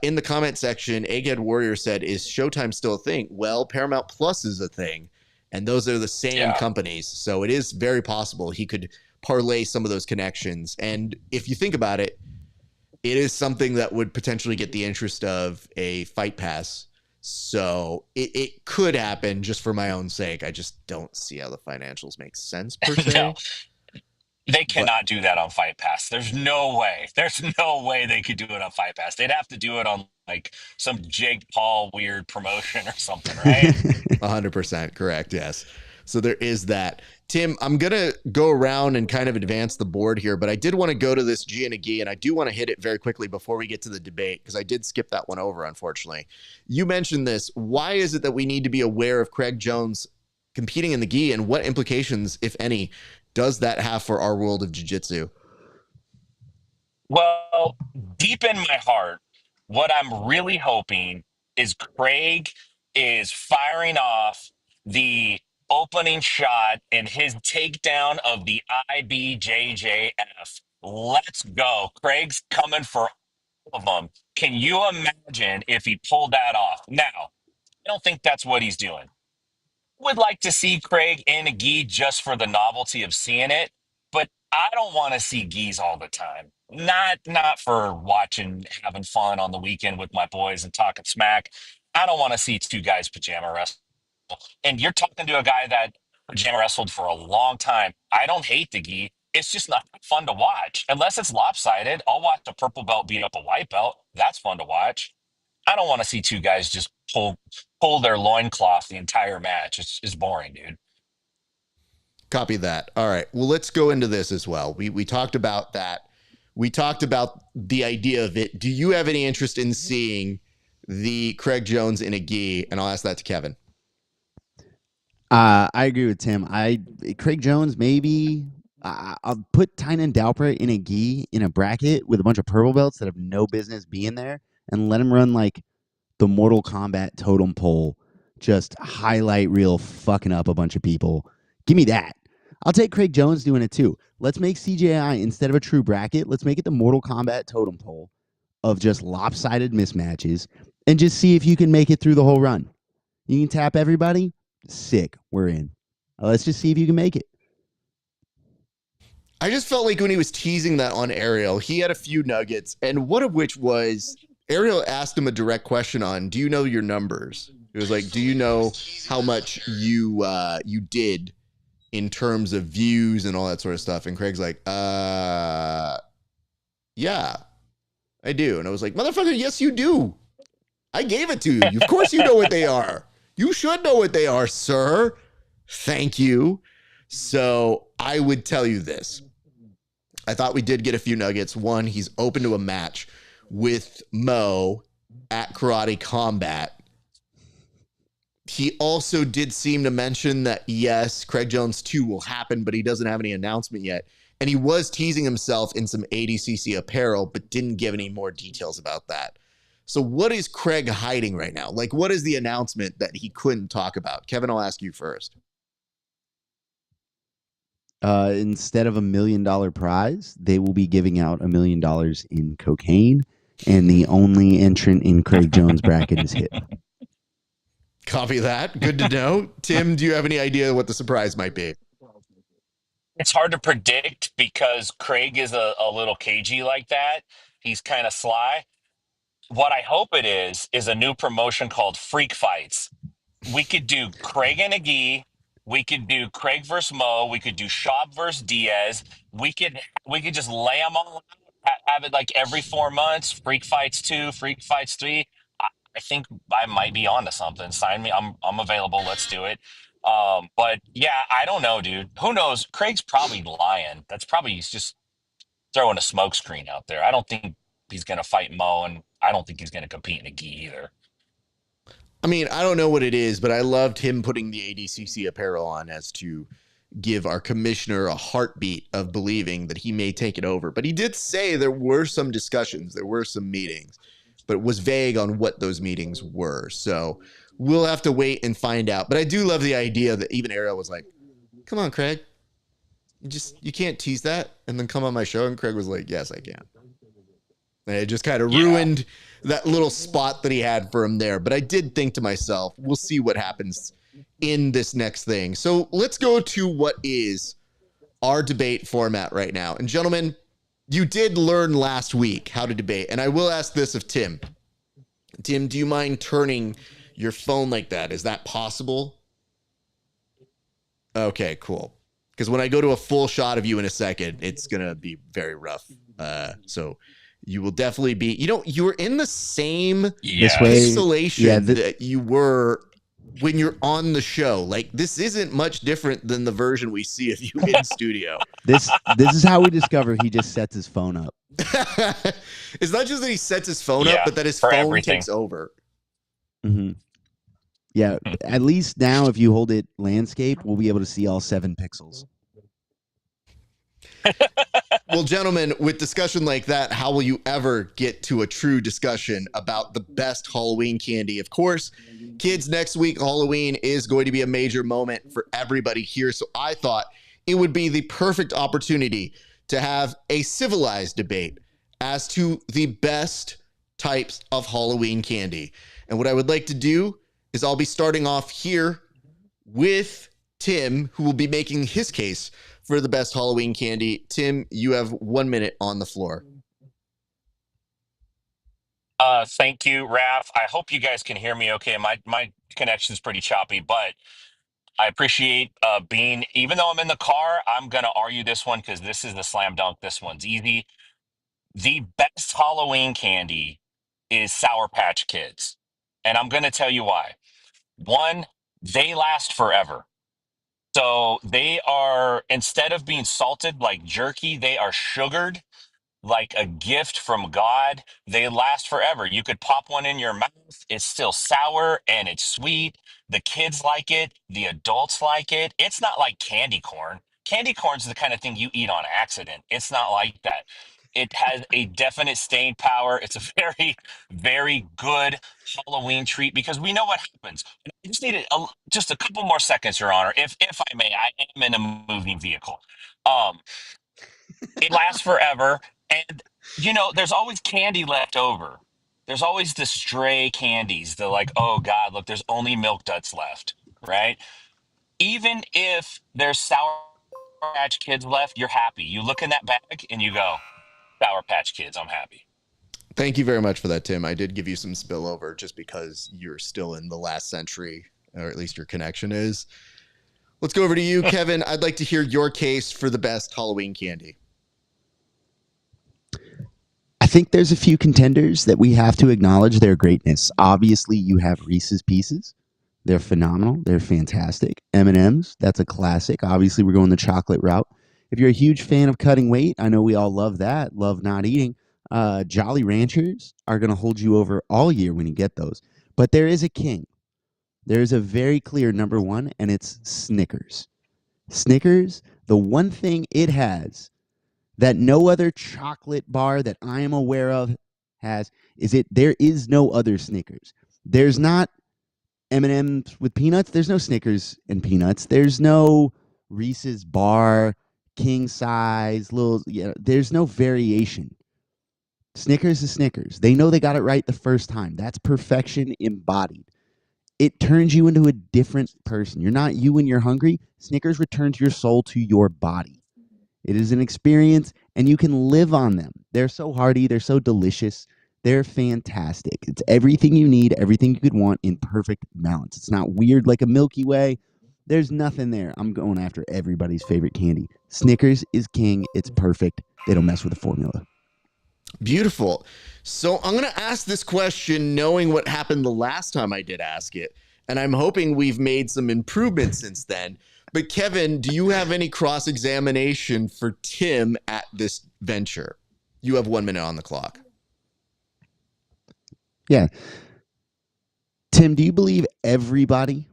in the comment section, Egghead Warrior said, is Showtime still a thing? Well, Paramount Plus is a thing. And those are the same companies. So it is very possible he could parlay some of those connections. And if you think about it, it is something that would potentially get the interest of a Fight Pass. So it could happen just for my own sake. I just don't see how the financials make sense per se. No, they But cannot do that on Fight Pass. There's no way. There's no way they could do it on Fight Pass. They'd have to do it on like some Jake Paul weird promotion or something, right? 100% correct. Yes. So there is that. Tim, I'm going to go around and kind of advance the board here, but I did want to go to this G and a Gi, and I do want to hit it very quickly before we get to the debate, because I did skip that one over, unfortunately. You mentioned this. Why is it that we need to be aware of Craig Jones competing in the Gi, and what implications, if any, does that have for our world of jiu-jitsu? Well, deep in my heart, what I'm really hoping is Craig is firing off the opening shot in his takedown of the IBJJF. Let's go. Craig's coming for all of them. Can you imagine if he pulled that off? Now, I don't think that's what he's doing. Would like to see Craig in a gi just for the novelty of seeing it, but I don't want to see gis all the time. Not for watching, having fun on the weekend with my boys and talking smack. I don't want to see two guys pajama wrestle. And you're talking to a guy that pajama wrestled for a long time. I don't hate the gi. It's just not fun to watch. Unless it's lopsided, I'll watch a purple belt beat up a white belt. That's fun to watch. I don't want to see two guys just pull their loincloth the entire match. It's boring, dude. Copy that. All right. Well, let's go into this as well. We talked about that. We talked about the idea of it. Do you have any interest in seeing the Craig Jones in a gi? And I'll ask that to Kevin. I agree with Tim. Craig Jones, maybe. I'll put Tynan Dalpert in a gi in a bracket with a bunch of purple belts that have no business being there, and let him run like the Mortal Kombat totem pole, just highlight reel fucking up a bunch of people. Give me that. I'll take Craig Jones doing it too. Let's make CJI, instead of a true bracket, let's make it the Mortal Kombat totem pole of just lopsided mismatches, and just see if you can make it through the whole run. You can tap everybody. Sick. We're in. Let's just see if you can make it. I just felt like when he was teasing that on Ariel, he had a few nuggets, and one of which was Ariel asked him a direct question on, do you know your numbers? It was like, do you know how much you did in terms of views and all that sort of stuff? And Craig's like, yeah, I do. And I was like, motherfucker, yes, you do. I gave it to you. Of course you know what they are. You should know what they are, sir. Thank you. So I would tell you this. I thought we did get a few nuggets. One, he's open to a match with Mo at Karate Combat. He also did seem to mention that, yes, Craig Jones 2 will happen, but he doesn't have any announcement yet. And he was teasing himself in some ADCC apparel, but didn't give any more details about that. So what is Craig hiding right now? Like, what is the announcement that he couldn't talk about? Kevin, I'll ask you first. Instead of $1 million prize, they will be giving out $1 million in cocaine, and the only entrant in Craig Jones' bracket is hit. Copy that. Good to know. Tim, do you have any idea what the surprise might be? It's hard to predict because Craig is a little cagey like that. He's kind of sly. What I hope it is a new promotion called Freak Fights. We could do Craig and a gi. We could do Craig versus Mo. We could do Schaub versus Diaz. We could just lay them all out, have it like every 4 months. Freak Fights 2, Freak Fights 3. I think I might be onto something. Sign me. I'm available. Let's do it. But yeah, I don't know, dude. Who knows? Craig's probably lying. He's just throwing a smoke screen out there. I don't think he's going to fight Mo, and I don't think he's going to compete in a gi either. I mean, I don't know what it is, but I loved him putting the ADCC apparel on as to give our commissioner a heartbeat of believing that he may take it over. But he did say there were some discussions, there were some meetings, but was vague on what those meetings were. So we'll have to wait and find out. But I do love the idea that even Ariel was like, come on, Craig. You can't tease that and then come on my show. And Craig was like, yes, I can. And it just kind of Yeah. ruined that little spot that he had for him there. But I did think to myself, we'll see what happens in this next thing. So let's go to what is our debate format right now. And gentlemen, you did learn last week how to debate. And I will ask this of Tim. Tim, do you mind turning your phone like that? Is that possible? Okay, cool. Because when I go to a full shot of you in a second, it's going to be very rough. So you will definitely be, you were in the same This way, isolation that you were when you're on the show. Like, this isn't much different than the version we see of you in studio. This is how we discover he just sets his phone up. It's not just that he sets his phone up, but that his for phone everything. takes over. Mm-hmm. Yeah, at least now if you hold it landscape, we'll be able to see all 7 pixels. Well, gentlemen, with discussion like that, how will you ever get to a true discussion about the best Halloween candy? Of course, kids, next week, Halloween is going to be a major moment for everybody here. So I thought it would be the perfect opportunity to have a civilized debate as to the best types of Halloween candy. And what I would like to do is I'll be starting off here with Tim, who will be making his case for the best Halloween candy. Tim, you have 1 minute on the floor. Thank you, Raf. I hope you guys can hear me okay. My connection's pretty choppy, but I appreciate being, even though I'm in the car, I'm going to argue this one because this is the slam dunk. This one's easy. The best Halloween candy is Sour Patch Kids. And I'm going to tell you why. One, they last forever. So they are, instead of being salted like jerky, they are sugared like a gift from God. They last forever. You could pop one in your mouth. It's still sour and it's sweet. The kids like it. The adults like it. It's not like candy corn. Candy corn's the kind of thing you eat on accident. It's not like that. It has a definite staying power. It's a very, very good Halloween treat because we know what happens. I just need just a couple more seconds, Your Honor, if I may. I am in a moving vehicle. Um, it lasts forever. And, there's always candy left over. There's always the stray candies. They're like, oh, God, look, there's only Milk Duds left, right? Even if there's Sour Patch Kids left, you're happy. You look in that bag and you go, Sour Patch Kids, I'm happy. Thank you very much for that, Tim. I did give you some spillover just because you're still in the last century, or at least your connection is. Let's go over to you, Kevin. I'd like to hear your case for the best Halloween candy. I think there's a few contenders that we have to acknowledge their greatness. Obviously, you have Reese's Pieces. They're phenomenal. They're fantastic. M&M's, that's a classic. Obviously, we're going the chocolate route. If you're a huge fan of cutting weight, I know we all love that, love not eating. Jolly Ranchers are going to hold you over all year when you get those. But there is a king. There is a very clear number one, and it's Snickers. Snickers, the one thing it has that no other chocolate bar that I am aware of has there is no other Snickers. There's not M&M's with peanuts. There's no Snickers and peanuts. There's no Reese's bar, king size, there's no variation. Snickers is Snickers. They know they got it right the first time. That's perfection embodied. It turns you into a different person. You're not you when you're hungry. Snickers returns your soul to your body. It is an experience, and you can live on them. They're so hearty. They're so delicious. They're fantastic. It's everything you need, everything you could want in perfect balance. It's not weird like a Milky Way. There's nothing there. I'm going after everybody's favorite candy. Snickers is king. It's perfect. They don't mess with the formula. Beautiful. So I'm going to ask this question knowing what happened the last time I did ask it, and I'm hoping we've made some improvements since then. But Kevin, do you have any cross-examination for Tim at this venture? You have 1 minute on the clock. Yeah. Tim, do you believe everybody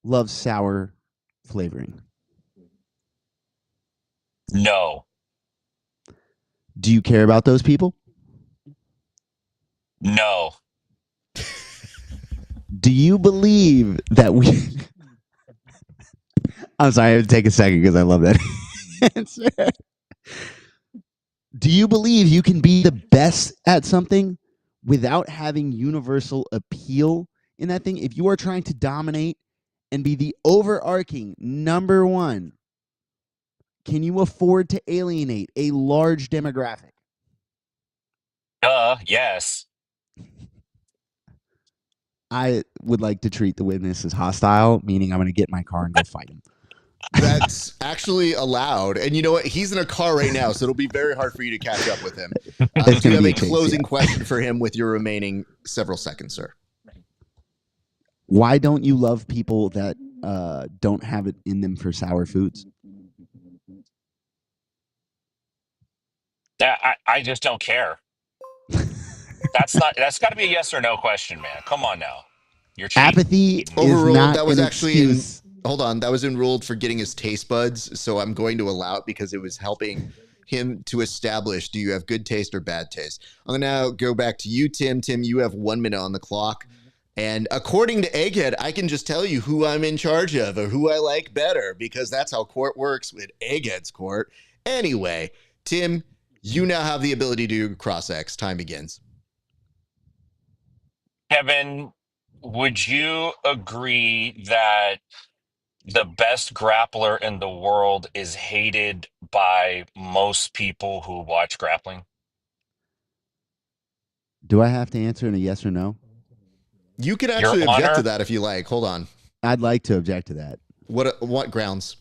loves sour flavoring? No. Do you care about those people? No. Do you believe that we I'm sorry, I have to take a second because I love that answer. Do you believe you can be the best at something without having universal appeal in that thing? If you are trying to dominate and be the overarching number one, can you afford to alienate a large demographic? Yes. I would like to treat the witness as hostile, meaning I'm going to get in my car and go fight him. That's actually allowed. And you know what? He's in a car right now, so it'll be very hard for you to catch up with him. It's Do you gonna have be a a chase, closing yeah. question for him with your remaining several seconds, sir? Why don't you love people that don't have it in them for sour foods? I just don't care. That's got to be a yes or no question, man. Come on now. You're cheating. Apathy is Overruled. not That was an actually in. excuse. Hold on. That was enrolled for getting his taste buds. So I'm going to allow it because it was helping him to establish, do you have good taste or bad taste? I'm going to now go back to you, Tim. Tim, you have 1 minute on the clock. And according to Egghead, I can just tell you who I'm in charge of or who I like better because that's how court works with Egghead's court. Anyway, Tim, you now have the ability to do cross-X. Time begins. Kevin, would you agree that the best grappler in the world is hated by most people who watch grappling? Do I have to answer in a yes or no? You can Your actually object to Honor? that if you like. Hold on. I'd like to object to that. What grounds?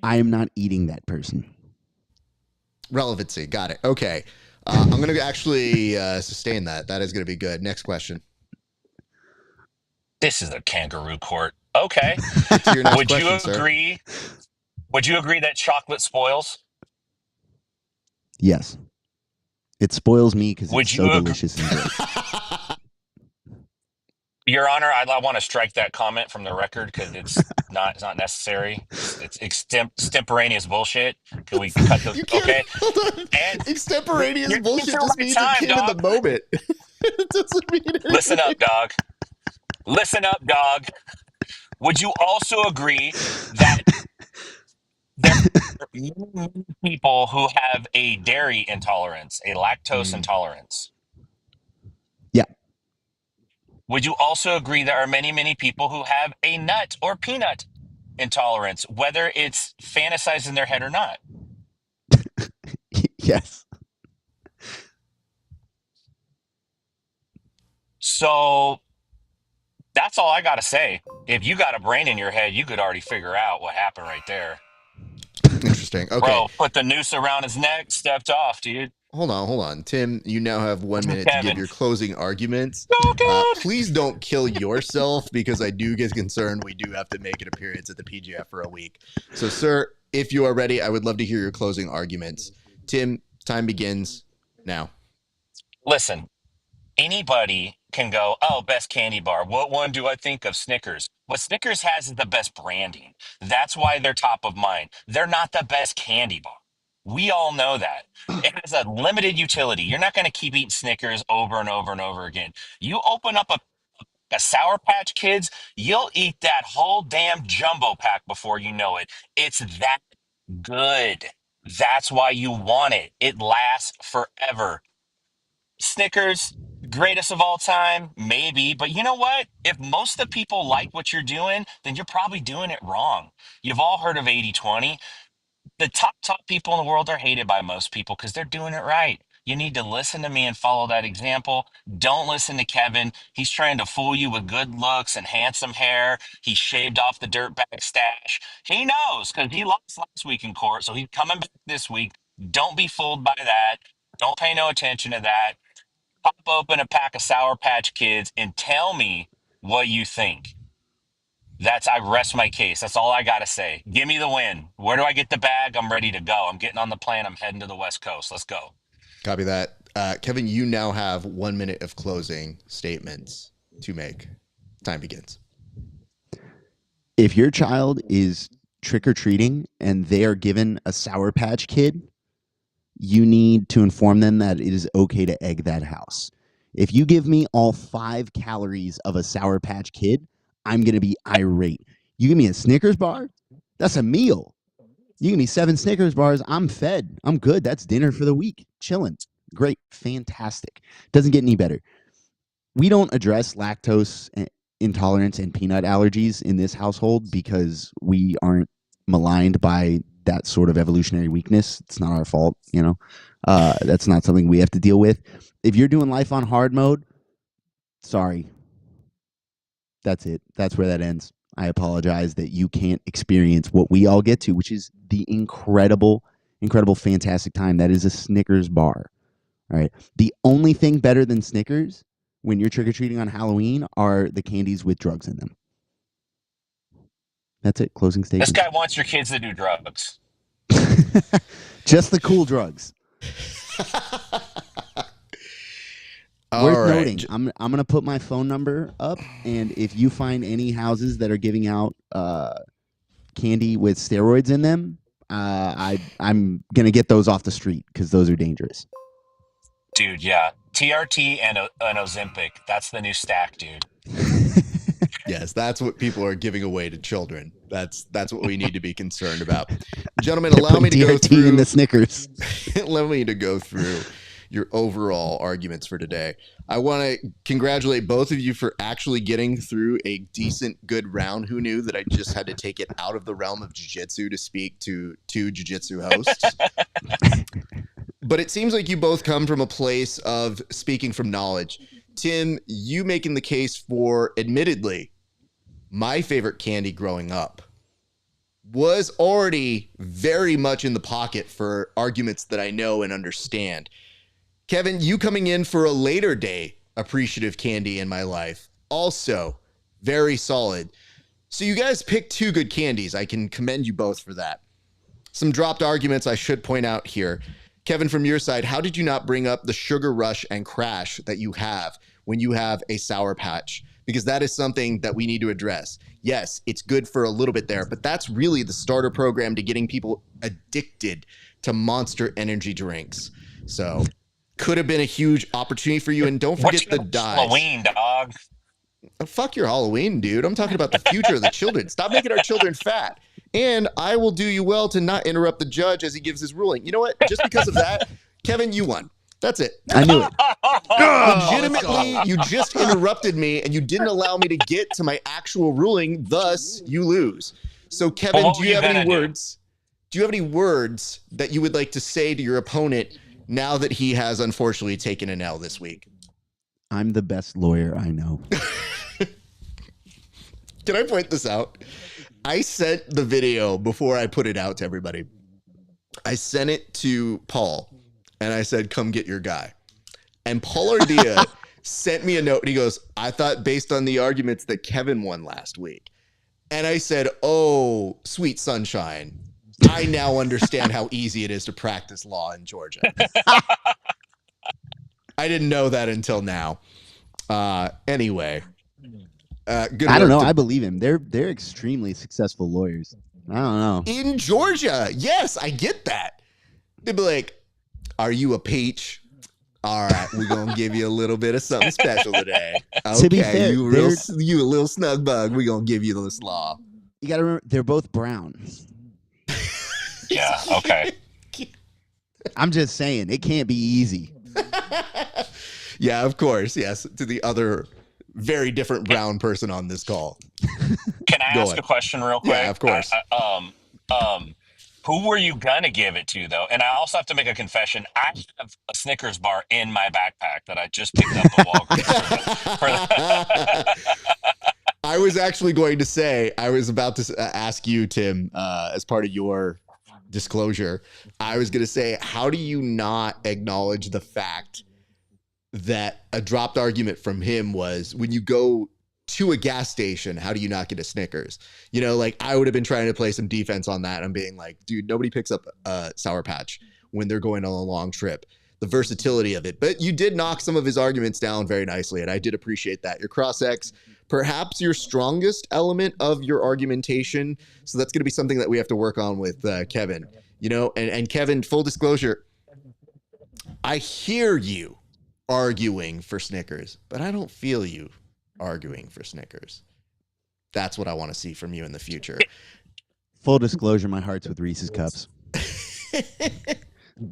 I am not eating that person. Relevancy. Got it. Okay. I'm going to actually sustain that. That is going to be good. Next question. This is a kangaroo court. Okay. Get to your next Would question, you sir. agree? Would you agree that chocolate spoils? Yes. It spoils me because Would it's you so agree- delicious and great. Your Honor, I want to strike that comment from the record because it's not necessary. It's extemporaneous bullshit. Can we cut those? You can't. Okay. Hold on. And Extemporaneous you're bullshit into just right means time, it came in dog. the moment. It doesn't mean anything. Listen up, dog. Listen up, dog. Would you also agree that there are many people who have a dairy intolerance, a lactose intolerance? Yeah. Would you also agree there are many people who have a nut or peanut intolerance, whether it's fantasized in their head or not? Yes. So that's all I got to say. If you got a brain in your head, you could already figure out what happened right there. Interesting. Okay. Bro, put the noose around his neck, stepped off, dude. Hold on. Tim, you now have 1 minute to give Kevin. your closing arguments. Oh, God. Please don't kill yourself because I do get concerned. We do have to make an appearance at the PGF for a week. So, sir, if you are ready, I would love to hear your closing arguments. Tim, time begins now. Listen, anybody can go, oh, best candy bar. What one do I think of? Snickers. What Snickers has is the best branding. That's why they're top of mind. They're not the best candy bar. We all know that. It has a limited utility. You're not going to keep eating Snickers over and over and over again. You open up a Sour Patch Kids, you'll eat that whole damn jumbo pack before you know it. It's that good. That's why you want it. It lasts forever. Snickers, greatest of all time, maybe. But you know what? If most of the people like what you're doing, then you're probably doing it wrong. You've all heard of 80-20. The top people in the world are hated by most people because they're doing it right. You need to listen to me and follow that example. Don't listen to Kevin. He's trying to fool you with good looks and handsome hair. He shaved off the dirtbag stash. He knows because he lost last week in court, so he's coming back this week. Don't be fooled by that. Don't pay no attention to that. Pop open a pack of Sour Patch Kids and tell me what you think. I rest my case. That's all I got to say. Give me the win. Where do I get the bag? I'm ready to go. I'm getting on the plane. I'm heading to the West Coast. Let's go. Copy that. Kevin, you now have 1 minute of closing statements to make. Time begins. If your child is trick-or-treating and they are given a Sour Patch Kid, you need to inform them that it is okay to egg that house. If you give me all 5 calories of a Sour Patch Kid, I'm going to be irate. You give me a Snickers bar, That's a meal. You give me 7 Snickers bars, I'm fed. I'm good. That's dinner for the week. Chilling. Great. Fantastic. Doesn't get any better. We don't address lactose intolerance and peanut allergies in this household because we aren't maligned by that sort of evolutionary weakness. It's not our fault, you know. That's not something we have to deal with. If you're doing life on hard mode, sorry. That's it. That's where that ends. I apologize that you can't experience what we all get to, which is the incredible, fantastic time that is a Snickers bar. All right. The only thing better than Snickers when you're trick-or-treating on Halloween are the candies with drugs in them. That's it. Closing statement. This guy wants your kids to do drugs. Just the cool drugs. Worth noting, I'm going to put my phone number up, and if you find any houses that are giving out candy with steroids in them, I'm going to get those off the street because those are dangerous. Dude, yeah. TRT and Ozempic. That's the new stack, dude. Yes, that's what people are giving away to children. That's what we need to be concerned about. Gentlemen, allow me to go through in the Snickers. Allow me to go through your overall arguments for today. I want to congratulate both of you for actually getting through a decent, good round. Who knew that I just had to take it out of the realm of jiu-jitsu to speak to two jiu-jitsu hosts? But it seems like you both come from a place of speaking from knowledge. Tim, you making the case for, admittedly, my favorite candy growing up was already very much in the pocket for arguments that I know and understand. Kevin, you coming in for a later day appreciative candy in my life, also very solid. So you guys picked 2 good candies. I can commend you both for that. Some dropped arguments I should point out here. Kevin, from your side, how did you not bring up the sugar rush and crash that you have when you have a Sour Patch? Because that is something that we need to address. Yes, it's good for a little bit there, but that's really the starter program to getting people addicted to Monster energy drinks. So could have been a huge opportunity for you. And don't forget the dives. Halloween, dog. Fuck your Halloween, dude. I'm talking about the future of the children. Stop making our children fat. And I will do you well to not interrupt the judge as he gives his ruling. You know what? Just because of that, Kevin, you won. That's it. I knew it. Legitimately, you just interrupted me and you didn't allow me to get to my actual ruling. Thus, you lose. So, Kevin, do you have any words? Do you have any words that you would like to say to your opponent now that he has unfortunately taken an L this week? I'm the best lawyer I know. Can I point this out? I sent the video before I put it out to everybody. I sent it to Paul and I said, come get your guy. And Paul Ardea sent me a note and he goes, I thought based on the arguments that Kevin won last week. And I said, oh, sweet sunshine. I now understand how easy it is to practice law in Georgia. I didn't know that until now. Anyway. Good I don't know. I believe him. They're extremely successful lawyers. I don't know. In Georgia. Yes, I get that. They'd be like, are you a peach? All right, we're going to give you a little bit of something special today. Okay, to be fair, you a little snug bug. We're going to give you this law. You got to remember, they're both brown. Yeah, okay. I'm just saying, it can't be easy. Yeah, of course. Yes, to the other very different brown person on this call. Can I ask a question real quick? Yeah, of course. Who were you gonna give it to, though? And I also have to make a confession. I have a Snickers bar in my backpack that I just picked up at Walgreens. I was actually going to say, I was about to ask you, Tim, as part of your disclosure, I was going to say, how do you not acknowledge the fact that a dropped argument from him was when you go to a gas station, how do you not get a Snickers? You know, like I would have been trying to play some defense on that. I'm being like, dude, nobody picks up a Sour Patch when they're going on a long trip. The versatility of it. But you did knock some of his arguments down very nicely, and I did appreciate that. Your cross-ex, perhaps your strongest element of your argumentation. So that's going to be something that we have to work on with Kevin. You know, and Kevin, full disclosure, I hear you arguing for Snickers, but I don't feel you arguing for Snickers. That's what I want to see from you in the future. Full disclosure, my heart's with Reese's Cups.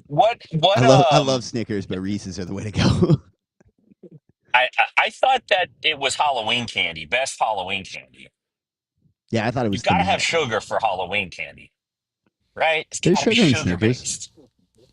What I love Snickers, but Reese's are the way to go. I thought that it was Halloween candy, best Halloween candy. Yeah, I thought it You was gotta have thematic. sugar for Halloween candy, right? It's There's gotta be sugar in sugar Snickers. based.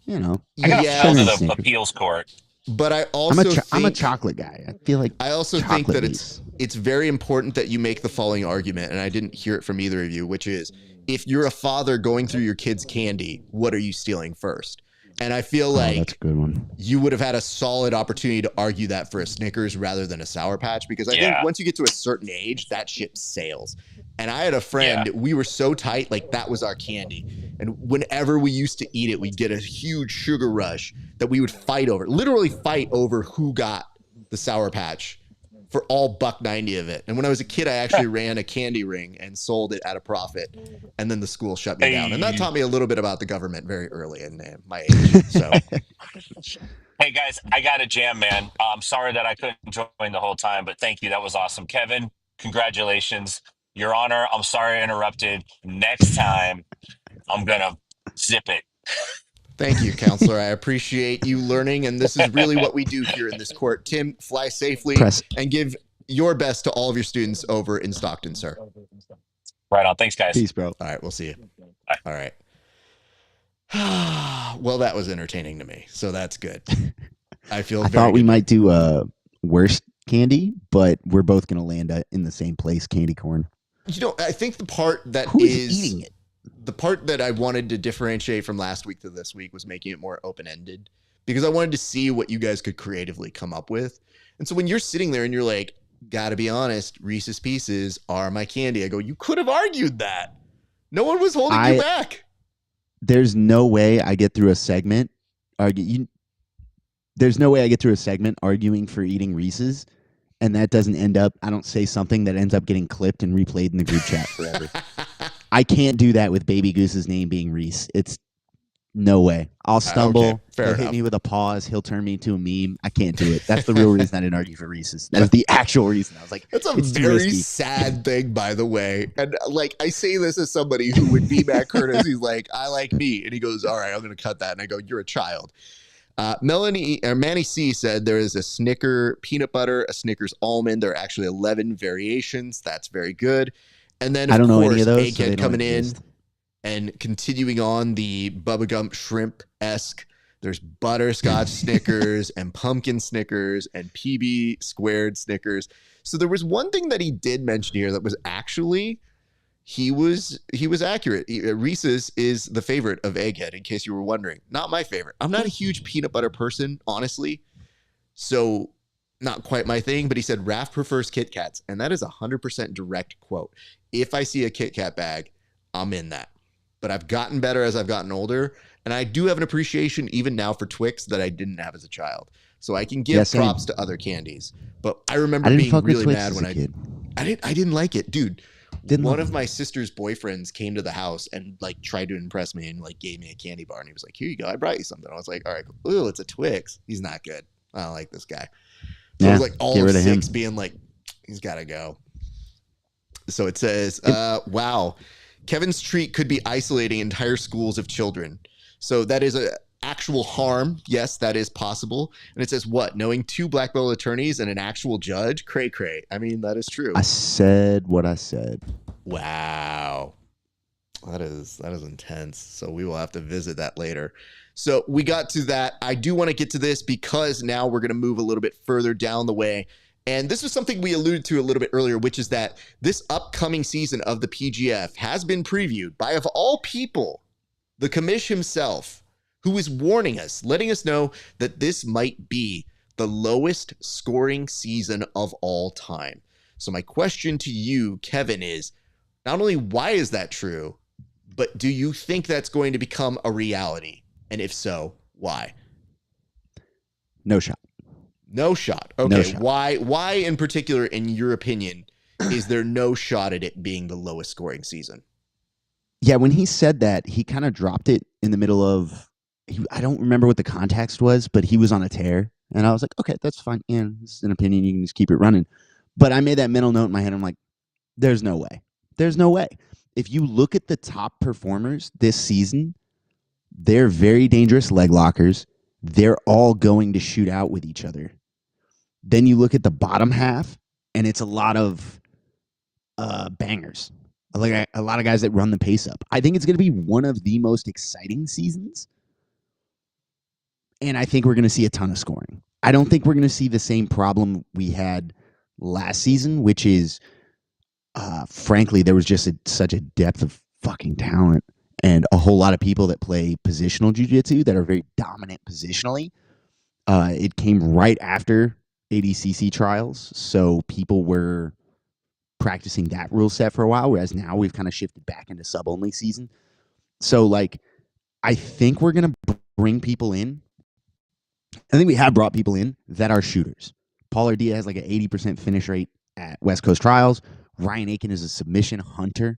You know, I gotta Yes. fill sugar to in the Snickers. appeals court. But I also I'm a think chocolate guy. I feel like I also think chocolate that base. it's very important that you make the following argument, and I didn't hear it from either of you, which is if you're a father going through your kid's candy, what are you stealing first? And I feel That's a like good one. you would have had a solid opportunity to argue that for a Snickers rather than a Sour Patch, because I think Yeah. once you get to a certain age, that ship sails. And I had a friend, we were so tight, like that was our candy. And whenever we used to eat it, we'd get a huge sugar rush that we would fight over, literally fight over who got the Sour Patch for all $1.90 of it. And when I was a kid, I actually ran a candy ring and sold it at a profit. And then the school shut me down. And that taught me a little bit about the government very early in my age. So, Hey guys, I got a jam, man. I'm sorry that I couldn't join the whole time, but thank you. That was awesome. Kevin, congratulations. Your Honor, I'm sorry I interrupted. Next time, I'm gonna zip it. thank you, counselor. I appreciate you learning. And this is really what we do here in this court. Tim, fly safely and give your best to all of your students over in Stockton, sir. Right on. Thanks, guys. Peace, bro. All right, we'll see you. Bye. All right. Well, that was entertaining to me, so that's good. I thought we might do worst candy, but we're both gonna land in the same place, candy corn. You know, I think the part that Who is eating it? The part that I wanted to differentiate from last week to this week was making it more open-ended, because I wanted to see what you guys could creatively come up with. And so when you're sitting there and you're like, gotta be honest, Reese's Pieces are my candy, I go, you could have argued that. No one was holding you back. There's no way I get through a segment there's no way I get through a segment arguing for eating Reese's, and that doesn't end up, I don't say something that ends up getting clipped and replayed in the group chat forever. I can't do that with Baby Goose's name being Reese. It's no way. I'll stumble. Okay, fair he'll enough. hit me with a pause. He'll turn me into a meme. I can't do it. That's the real reason I didn't argue for Reese's. That is the actual reason. I was like, that's a it's too very risky. sad thing, by the way. And like, I say this as somebody who would be Matt Curtis. He's like, I like me. And he goes, all right, I'm going to cut that. And I go, you're a child. Manny C said there is a Snicker peanut butter, a Snickers almond. There are actually 11 variations. That's very good. And then, of course, any of those, Egghead coming in and continuing on the Bubba Gump shrimp-esque. There's butterscotch Snickers and pumpkin Snickers and PB squared Snickers. So there was one thing that he did mention here that was actually, he was accurate. Reese's is the favorite of Egghead, in case you were wondering. Not my favorite. I'm not a huge peanut butter person, honestly. So not quite my thing, but he said RAF prefers Kit Kats. And that is 100% direct quote. If I see a Kit Kat bag, I'm in that. But I've gotten better as I've gotten older. And I do have an appreciation even now for Twix that I didn't have as a child. So I can give props to other candies. But I remember being really mad when I didn't like it. Dude, one of my sister's boyfriends came to the house and like tried to impress me and like gave me a candy bar. And he was like, here you go. I brought you something. I was like, all right, ooh, it's a Twix. He's not good. I don't like this guy. So it was like all of 6 being like, he's got to go. So it says, wow, Kevin's treat could be isolating entire schools of children. So that is a actual harm. Yes, that is possible. And it says what? Knowing 2 black belt attorneys and an actual judge? Cray cray. I mean, that is true. I said what I said. Wow. That is intense. So we will have to visit that later. So we got to that. I do want to get to this because now we're going to move a little bit further down the way. And this was something we alluded to a little bit earlier, which is that this upcoming season of the PGF has been previewed by, of all people, the commish himself, who is warning us, letting us know that this might be the lowest scoring season of all time. So my question to you, Kevin, is not only why is that true, but do you think that's going to become a reality? And if so, why? No shot. No shot. Okay. No shot. Why in particular, in your opinion, is there no shot at it being the lowest scoring season? Yeah, when he said that, he kind of dropped it in the middle of, I don't remember what the context was, but he was on a tear. And I was like, okay, that's fine. Yeah, it's an opinion. You can just keep it running. But I made that mental note in my head. I'm like, there's no way. There's no way. if you look at the top performers this season, they're very dangerous leg lockers. They're all going to shoot out with each other. Then you look at the bottom half, and it's a lot of bangers. Like a lot of guys that run the pace up. I think it's going to be one of the most exciting seasons. And I think we're going to see a ton of scoring. I don't think we're going to see the same problem we had last season, which is, frankly, there was just such a depth of fucking talent and a whole lot of people that play positional jiu-jitsu that are very dominant positionally. It came right after ADCC trials, so people were practicing that rule set for a while, whereas now we've kind of shifted back into sub-only season. So, like, I think we're going to bring people in. I think we have brought people in that are shooters. Paul Ardea has like an 80% finish rate at West Coast trials. Ryan Aiken is a submission hunter.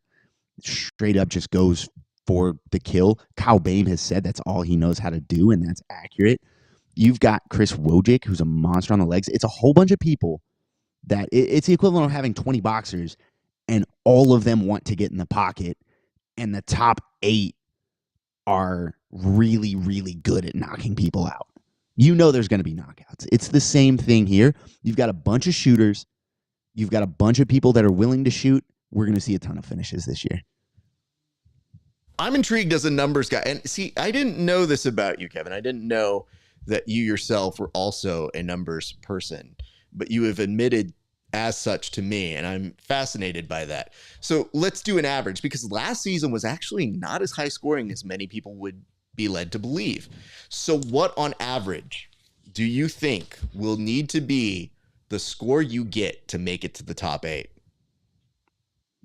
Straight up just goes for the kill. Kyle Bain has said that's all he knows how to do, and that's accurate. You've got Chris Wojcik, who's a monster on the legs. It's a whole bunch of people that it's the equivalent of having 20 boxers, and all of them want to get in the pocket, and the top 8 are really, really good at knocking people out. You know there's going to be knockouts. It's the same thing here. You've got a bunch of shooters. You've got a bunch of people that are willing to shoot. We're going to see a ton of finishes this year. I'm intrigued as a numbers guy. And see, I didn't know this about you, Kevin. I didn't know that you yourself were also a numbers person, but you have admitted as such to me, and I'm fascinated by that. So let's do an average, because last season was actually not as high scoring as many people would be led to believe. So what on average do you think will need to be the score you get to make it to the top 8?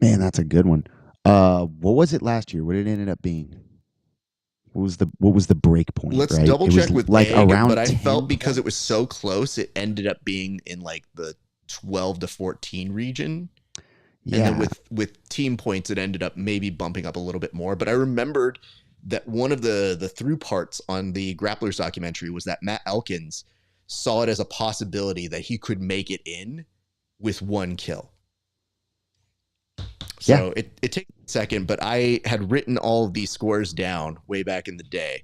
Man, that's a good one. What was it last year? What did it ended up being? What was the break point? Let's right? double check with like Egg, around but I 10 felt because it was so close, it ended up being in like the 12 to 14 region. Yeah. And then with team points, it ended up maybe bumping up a little bit more. But I remembered that one of the through parts on the Grapplers documentary was that Matt Elkins saw it as a possibility that he could make it in with 1 kill. So it takes a second, but I had written all of these scores down way back in the day.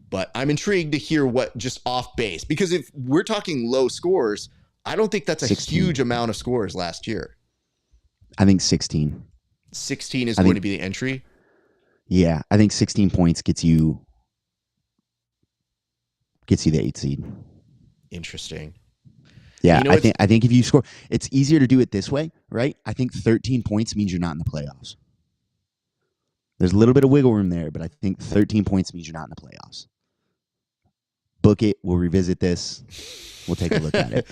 But I'm intrigued to hear what just off base, because if we're talking low scores, I don't think that's a 16. huge amount of scores last year. I think 16. 16 is going to be the entry. Yeah, I think 16 points gets you the 8 seed. Interesting. Yeah, You know I think if you score, it's easier to do it this way, right? I think 13 points means you're not in the playoffs. There's a little bit of wiggle room there, but I think 13 points means you're not in the playoffs. Book it. We'll revisit this. We'll take a look at it.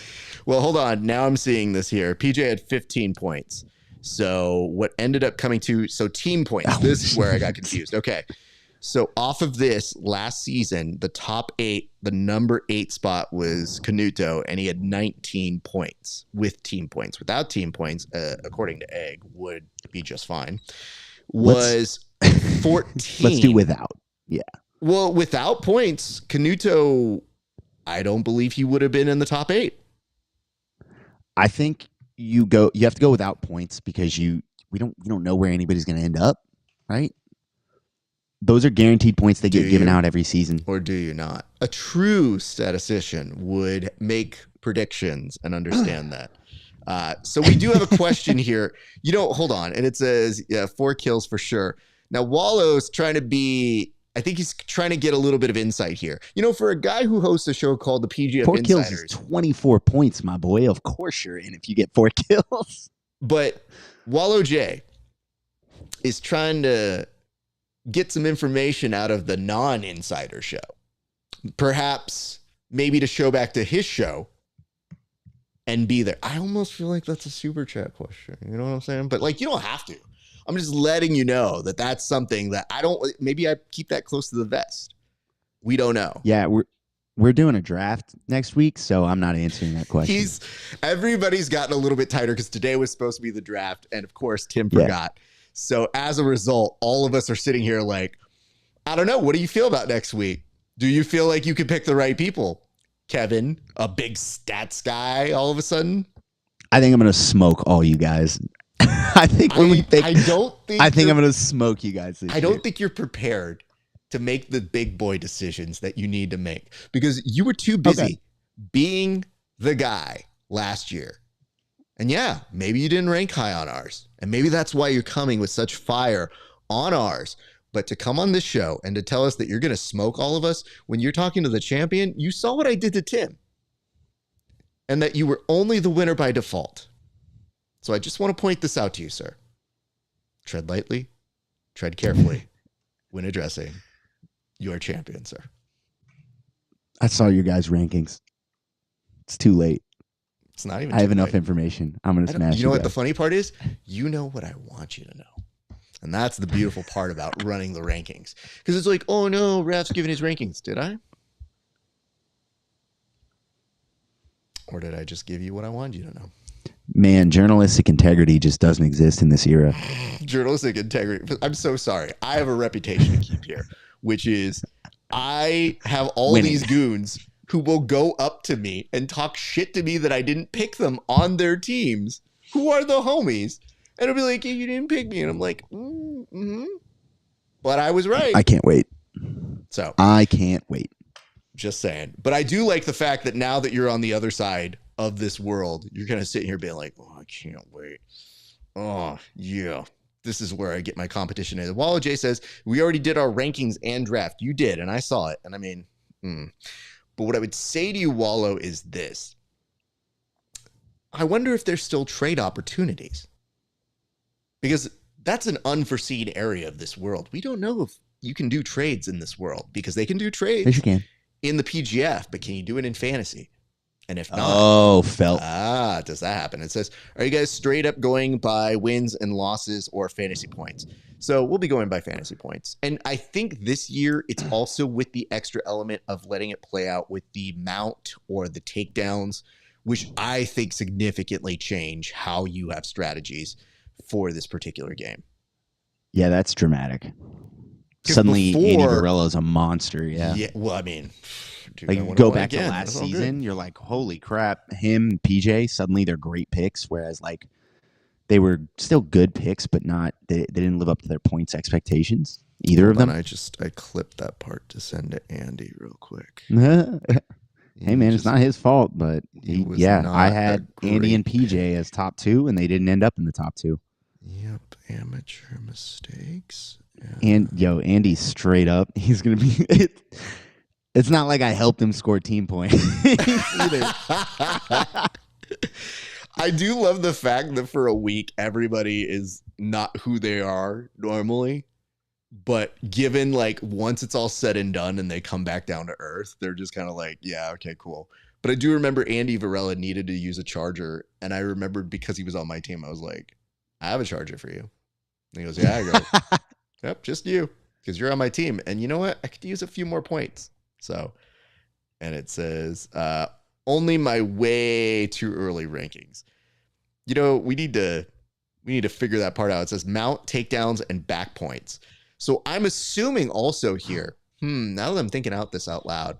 Well, hold on. Now I'm seeing this here. PJ had 15 points. So what ended up coming to, so team points. This is where I got confused. Okay. So off of this last season, the top 8, the number 8 spot was Canuto, and he had 19 points with team points. Without team points, according to Egg, would be just fine. Was 14. Let's do without. Yeah. Well, without points, Canuto, I don't believe he would have been in the top 8. I think you have to go without points because we don't know where anybody's going to end up, right? Those are guaranteed points that get given out every season. Or do you not? A true statistician would make predictions and understand that. So we do have a question here. Hold on. And it says 4 kills for sure. Now, Wallow's trying to be, I think he's trying to get a little bit of insight here. For a guy who hosts a show called the PGF 4 Insiders. kills is 24 points, my boy. Of course you're in if you get 4 kills. But Wallow J is trying to get some information out of the non-insider show. Perhaps maybe to show back to his show and be there. I almost feel like that's a super chat question. You know what I'm saying? But you don't have to. I'm just letting you know that that's something that maybe I keep that close to the vest. We don't know. Yeah, we're doing a draft next week, so I'm not answering that question. Everybody's gotten a little bit tighter because today was supposed to be the draft. And of course, Tim forgot. So as a result, all of us are sitting here like, I don't know. What do you feel about next week? Do you feel like you could pick the right people? Kevin, a big stats guy all of a sudden? I think I'm going to smoke all you guys. I think when we pick, I don't think I think you're- I'm gonna smoke you guys this I year. don't think you're prepared to make the big boy decisions that you need to make because you were too busy being the guy last year. And yeah, maybe you didn't rank high on ours. And maybe that's why you're coming with such fire on ours. But to come on this show and to tell us that you're going to smoke all of us when you're talking to the champion, you saw what I did to Tim. And that you were only the winner by default. So I just want to point this out to you, sir. Tread lightly, tread carefully when addressing your champion, sir. I saw your guys' rankings. It's too late. It's not even I have too enough late. information. I'm gonna smash You know what guys. the funny part is? You know what I want you to know. And that's the beautiful part about running the rankings. Because it's like, oh no, Raf's giving his rankings. Did I? Or did I just give you what I wanted you to know? Man, journalistic integrity just doesn't exist in this era. Journalistic integrity. I'm so sorry. I have a reputation to keep here, which is I have all Winning. these goons who will go up to me and talk shit to me that I didn't pick them on their teams, who are the homies. And it'll be like, yeah, you didn't pick me. And I'm like, mm-hmm. But I was right. I can't wait. So I can't wait. just saying. But I do like the fact that now that you're on the other side of this world, you're kind of sitting here being like, oh, I can't wait. Oh, yeah. This is where I get my competition in. Wallow J says, we already did our rankings and draft. You did, and I saw it. And I mean, But what I would say to you, Wallow, is this. I wonder if there's still trade opportunities. Because that's an unforeseen area of this world. We don't know if you can do trades in this world because they can do trades Yes, you can. in the PGF, but can you do it in fantasy? And if not, Oh, felt. does that happen? It says, are you guys straight up going by wins and losses or fantasy points? So we'll be going by fantasy points. And I think this year it's also with the extra element of letting it play out with the mount or the takedowns, which I think significantly change how you have strategies for this particular game. Yeah, that's dramatic. 'Cause Suddenly, Andy before- Varela's a monster. Yeah. Well, I mean, dude, Like I wanna go win back to again. last That's all good. season, you're like, holy crap, him, PJ, suddenly they're great picks. Whereas like they were still good picks, but not they didn't live up to their points expectations. Either of Hold them. on, I clipped that part to send to Andy real quick. Hey man, it's not his fault, but he was yeah, not I a had Andy and great PJ as top 2, and they didn't end up in the top 2. Yep, amateur mistakes. And yo, Andy straight up, he's gonna be. It's not like I helped him score team points either. I do love the fact that for a week everybody is not who they are normally, but given like once it's all said and done and they come back down to earth, they're just kind of like, yeah, okay, cool. But I do remember Andy Varela needed to use a charger, and I remembered because he was on my team, I was like, I have a charger for you. And he goes, yeah. I go, yep, just you, because you're on my team. And you know what? I could use a few more points. So, and it says, only my way too early rankings. You know, we need to figure that part out. It says mount, takedowns, and back points. So I'm assuming also here, now that I'm thinking out this out loud,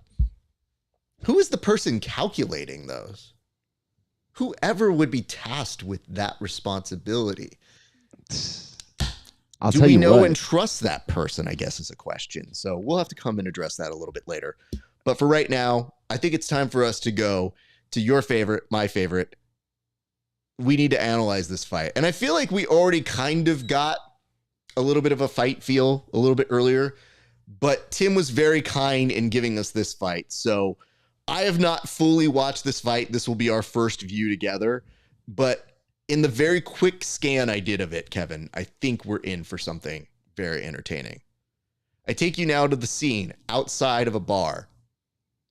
who is the person calculating those? Whoever would be tasked with that responsibility. I'll Do tell we you know what. and trust that person, I guess, is a question. So we'll have to come and address that a little bit later. But for right now, I think it's time for us to go to your favorite, my favorite. We need to analyze this fight. And I feel like we already kind of got a little bit of a fight feel a little bit earlier, but Tim was very kind in giving us this fight. So I have not fully watched this fight. This will be our first view together, but in the very quick scan I did of it, Kevin, I think we're in for something very entertaining. I take you now to the scene outside of a bar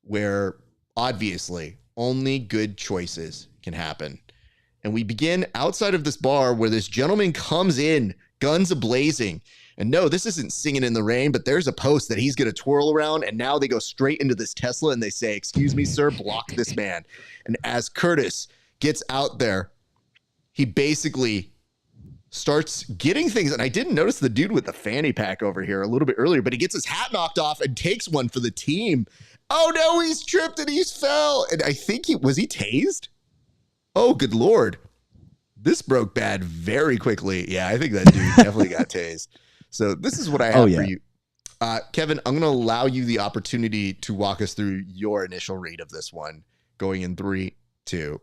where obviously only good choices can happen. And we begin outside of this bar where this gentleman comes in, guns a-blazing. And no, this isn't Singing in the Rain, but there's a post that he's going to twirl around. And now they go straight into this Tesla and they say, excuse me, sir, block this man. And as Curtis gets out there, he basically starts getting things. And I didn't notice the dude with the fanny pack over here a little bit earlier, but he gets his hat knocked off and takes one for the team. Oh no, he's tripped and he's fell. And I think was he tased? Oh, good Lord. This broke bad very quickly. Yeah, I think that dude definitely got tased. So this is what I have for you. Kevin, I'm going to allow you the opportunity to walk us through your initial read of this one, going in 3, 2.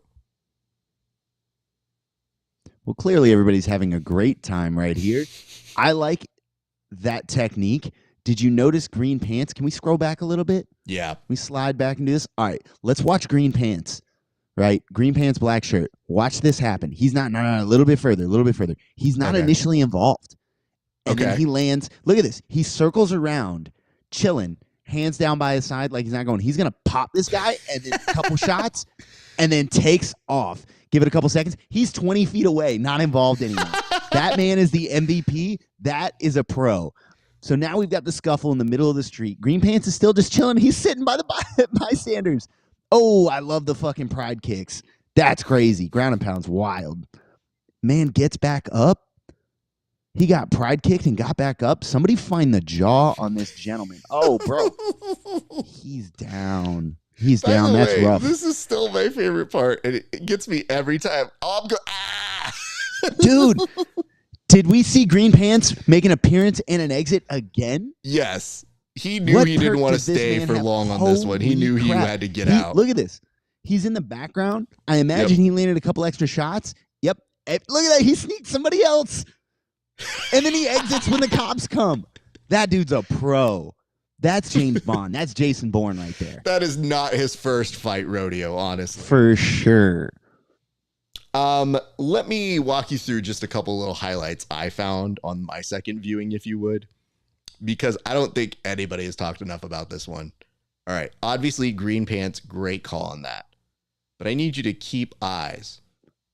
Well, clearly everybody's having a great time right here. I like that technique. Did you notice Green Pants? Can we scroll back a little bit? Yeah. We slide back into this. All right, let's watch Green Pants. Right? Green Pants, black shirt. Watch this happen. He's not, no, a little bit further. He's not initially involved. And then he lands. Look at this. He circles around, chilling, hands down by his side like he's not going. He's going to pop this guy and then a couple shots and then takes off. Give it a couple seconds. He's 20 feet away, not involved anymore. That man is the MVP. That is a pro. So now we've got the scuffle in the middle of the street. Green Pants is still just chilling. He's sitting by the bystanders. Oh, I love the fucking pride kicks. That's crazy. Ground and pound's wild. Man gets back up. He got pride kicked and got back up. Somebody find the jaw on this gentleman. Oh, bro. He's down. He's down. That's rough. This is still my favorite part, and it gets me every time. Oh, I'm going, Dude, did we see Green Pants make an appearance and an exit again? Yes. He knew he didn't want to stay for long on this one. He knew he had to get out. Look at this. He's in the background. I imagine he landed a couple extra shots. Yep. Look at that. He sneaked somebody else. And then he exits when the cops come. That dude's a pro. That's James Bond. That's Jason Bourne right there. That is not his first fight rodeo, honestly. For sure. Let me walk you through just a couple little highlights I found on my second viewing, if you would, because I don't think anybody has talked enough about this one. All right. Obviously, Green Pants, great call on that. But I need you to keep eyes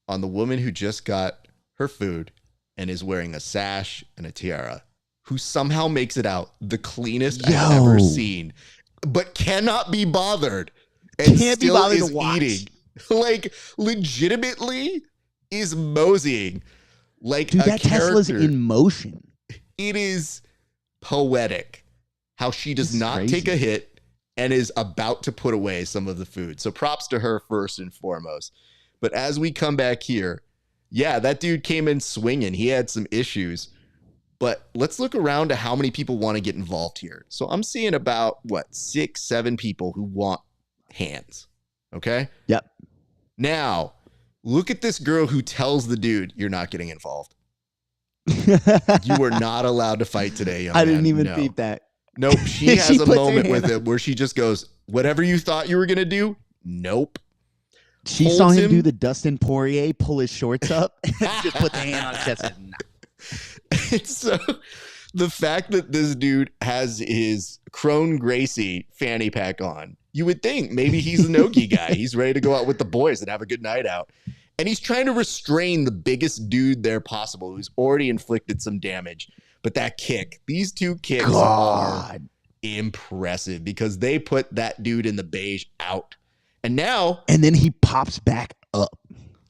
on the woman who just got her food and is wearing a sash and a tiara, who somehow makes it out the cleanest I've ever seen, but cannot be bothered and still is eating. Like, legitimately is moseying like dude, a that character. Tesla's in motion. It is poetic how she does not take a hit and is about to put away some of the food. So props to her first and foremost. But as we come back here, yeah, that dude came in swinging. He had some issues. But let's look around to how many people want to get involved here. So I'm seeing about, 6, 7 people who want hands. Okay? Yep. Now, look at this girl who tells the dude, you're not getting involved. You are not allowed to fight today, young man. I didn't even think that. Nope. She has a moment with him where she just goes, whatever you thought you were going to do, nope. She saw him do the Dustin Poirier, pull his shorts up, and just put the hand on his chest and nah. And so the fact that this dude has his Crone Gracie fanny pack on, you would think maybe he's a Nogi guy. He's ready to go out with the boys and have a good night out. And he's trying to restrain the biggest dude there possible who's already inflicted some damage. But that kick, these two kicks are impressive because they put that dude in the beige out. And then he pops back up.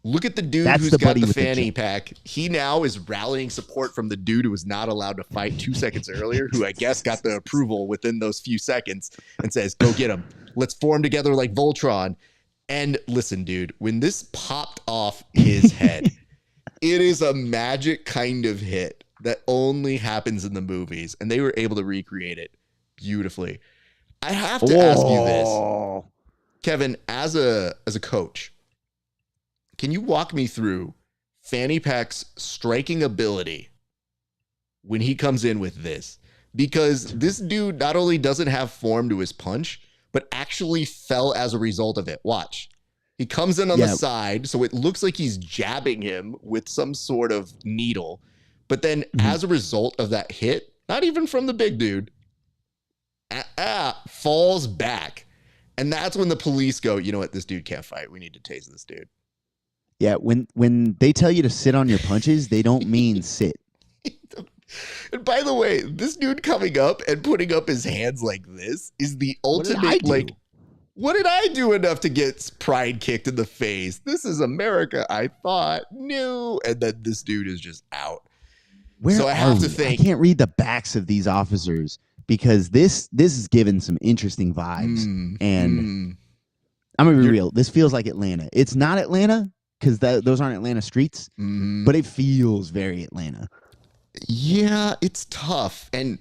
Look at the dude who's got the fanny pack. He now is rallying support from the dude who was not allowed to fight 2 seconds earlier, who I guess got the approval within those few seconds and says, go get him. Let's form together like Voltron. And listen, dude, when this popped off his head, it is a magic kind of hit that only happens in the movies. And they were able to recreate it beautifully. I have to ask you this, Kevin, as a coach, can you walk me through Fanny Pack's striking ability when he comes in with this? Because this dude not only doesn't have form to his punch, but actually fell as a result of it. Watch. He comes in on the side, so it looks like he's jabbing him with some sort of needle. But then as a result of that hit, not even from the big dude, falls back. And that's when the police go, you know what, this dude can't fight. We need to tase this dude. Yeah, when they tell you to sit on your punches, they don't mean sit. And by the way, this dude coming up and putting up his hands like this is the ultimate, what did I do enough to get pride kicked in the face? This is America, I thought. No. And then this dude is just out. I have to think. I can't read the backs of these officers because this is giving some interesting vibes. And I'm going to be real. This feels like Atlanta. It's not Atlanta, because those aren't Atlanta streets, but it feels very Atlanta. Yeah, it's tough. And,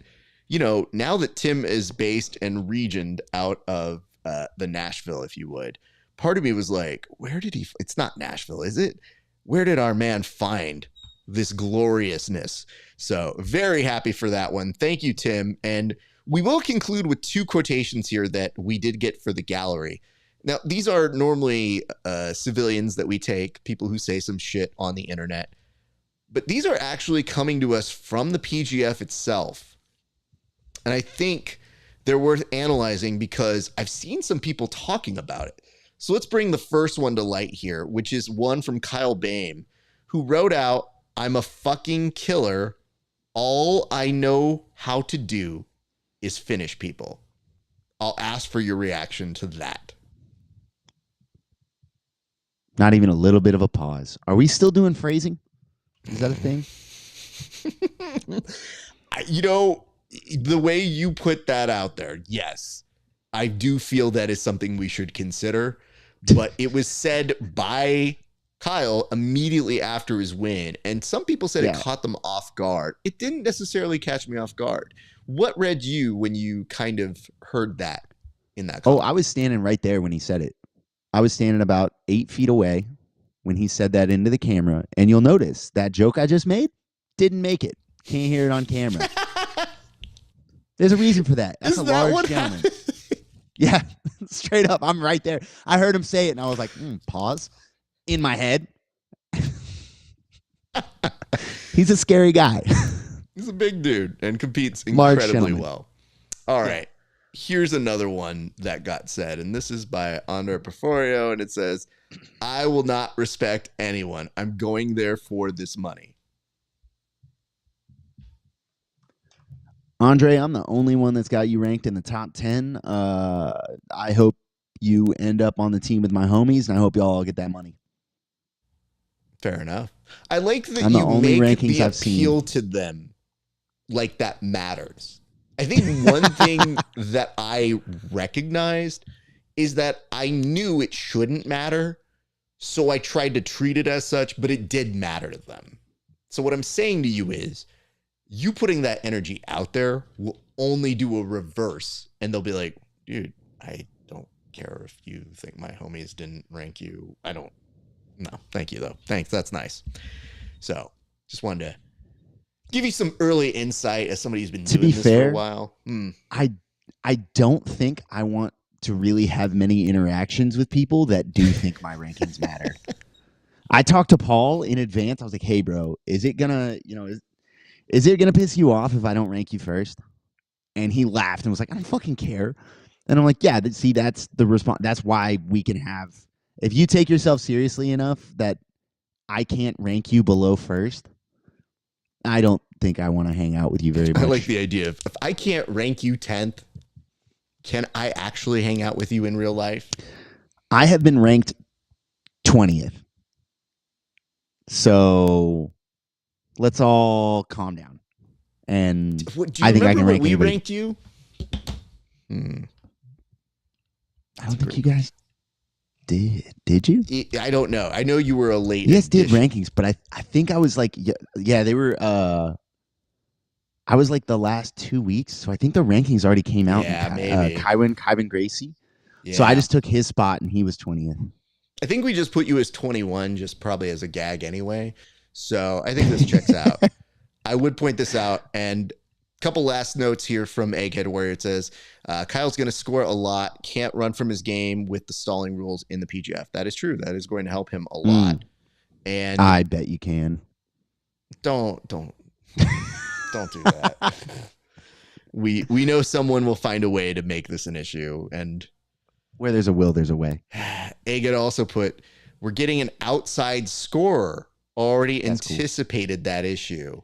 now that Tim is based and regioned out of the Nashville, if you would, part of me was like, it's not Nashville, is it? Where did our man find this gloriousness? So very happy for that one. Thank you, Tim. And we will conclude with 2 quotations here that we did get for the gallery. Now, these are normally civilians that we take, people who say some shit on the internet. But these are actually coming to us from the PGF itself. And I think they're worth analyzing because I've seen some people talking about it. So let's bring the first one to light here, which is one from Kyle Boehm, who wrote out, "I'm a fucking killer. All I know how to do is finish people." I'll ask for your reaction to that. Not even a little bit of a pause. Are we still doing phrasing? Is that a thing? The way you put that out there, yes, I do feel that is something we should consider. But it was said by Kyle immediately after his win. And some people said it caught them off guard. It didn't necessarily catch me off guard. What read you when you kind of heard that in that comment? I was standing right there when he said it. I was standing about 8 feet away when he said that into the camera. And you'll notice that joke I just made didn't make it. Can't hear it on camera. There's a reason for that. That's a large gentleman. Yeah, straight up. I'm right there. I heard him say it, and I was like, pause. In my head. He's a scary guy. He's a big dude and competes incredibly well. All right. Here's another one that got said, and this is by Andre Porforio, and it says, "I will not respect anyone. I'm going there for this money." Andre, I'm the only one that's got you ranked in the top 10. I hope you end up on the team with my homies, and I hope y'all all get that money. Fair enough. I like that you make the appeal to them like that matters. I think one thing that I recognized is that I knew it shouldn't matter, so I tried to treat it as such, but it did matter to them. So what I'm saying to you is, you putting that energy out there will only do a reverse, and they'll be like, dude, I don't care if you think my homies didn't rank you. No, thank you, though. Thanks, that's nice. So, just wanted to give you some early insight as somebody who's been doing this for a while. I don't think I want to really have many interactions with people that do think my rankings matter. I talked to Paul in advance. I was like, hey, bro, is it gonna piss you off if I don't rank you first? And he laughed and was like, I don't fucking care. And I'm like, yeah, see, that's the response. That's why we can have, if you take yourself seriously enough that I can't rank you below first, I don't think I want to hang out with you very much. I like the idea of, if I can't rank you 10th, can I actually hang out with you in real life? I have been ranked 20th. So let's all calm down. And do you I think I can rank we anybody. Ranked you? I don't think you guys did. Did you? I don't know. I know you were a late. You guys did rankings, but I think I was like, yeah, they were. I was like the last 2 weeks, so I think the rankings already came out. Yeah, maybe. Kyron Gracie. Yeah. So I just took his spot, and he was 20th. I think we just put you as 21, just probably as a gag anyway. So I think this checks out. I would point this out, and a couple last notes here from Egghead Warrior. It says, Kyle's going to score a lot, can't run from his game with the stalling rules in the PGF. That is true. That is going to help him a lot. And I bet you can. Don't do that. We know someone will find a way to make this an issue, and where there's a will, there's a way. Egghead also put, we're getting an outside scorer. Already That's anticipated that issue.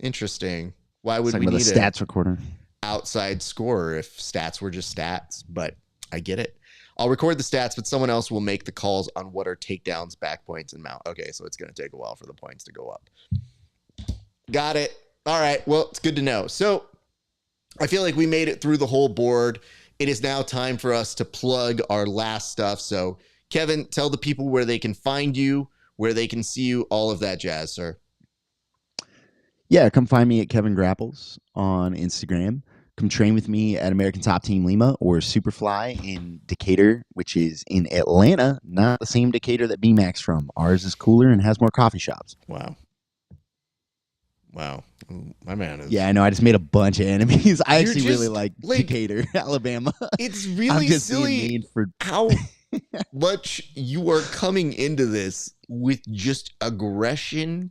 Interesting. Why would we need a stats recorder? Outside scorer if stats were just stats? But I get it. I'll record the stats, but someone else will make the calls on what are takedowns, back points, and mount. Okay, so it's going to take a while for the points to go up. Got it. All right. Well, it's good to know. So I feel like we made it through the whole board. It is now time for us to plug our last stuff. So Kevin, tell the people where they can find you, where they can see you, all of that jazz, sir. Yeah, come find me at Kevin Grapples on Instagram. Come train with me at American Top Team Lima or Superfly in Decatur, which is in Atlanta, not the same Decatur that BMAX from. Ours is cooler and has more coffee shops. Wow. My man is. Yeah, I know. I just made a bunch of enemies. I You're actually just, really like like, Decatur, Alabama. It's I'm really just being silly mean for how much you are coming into this with just aggression,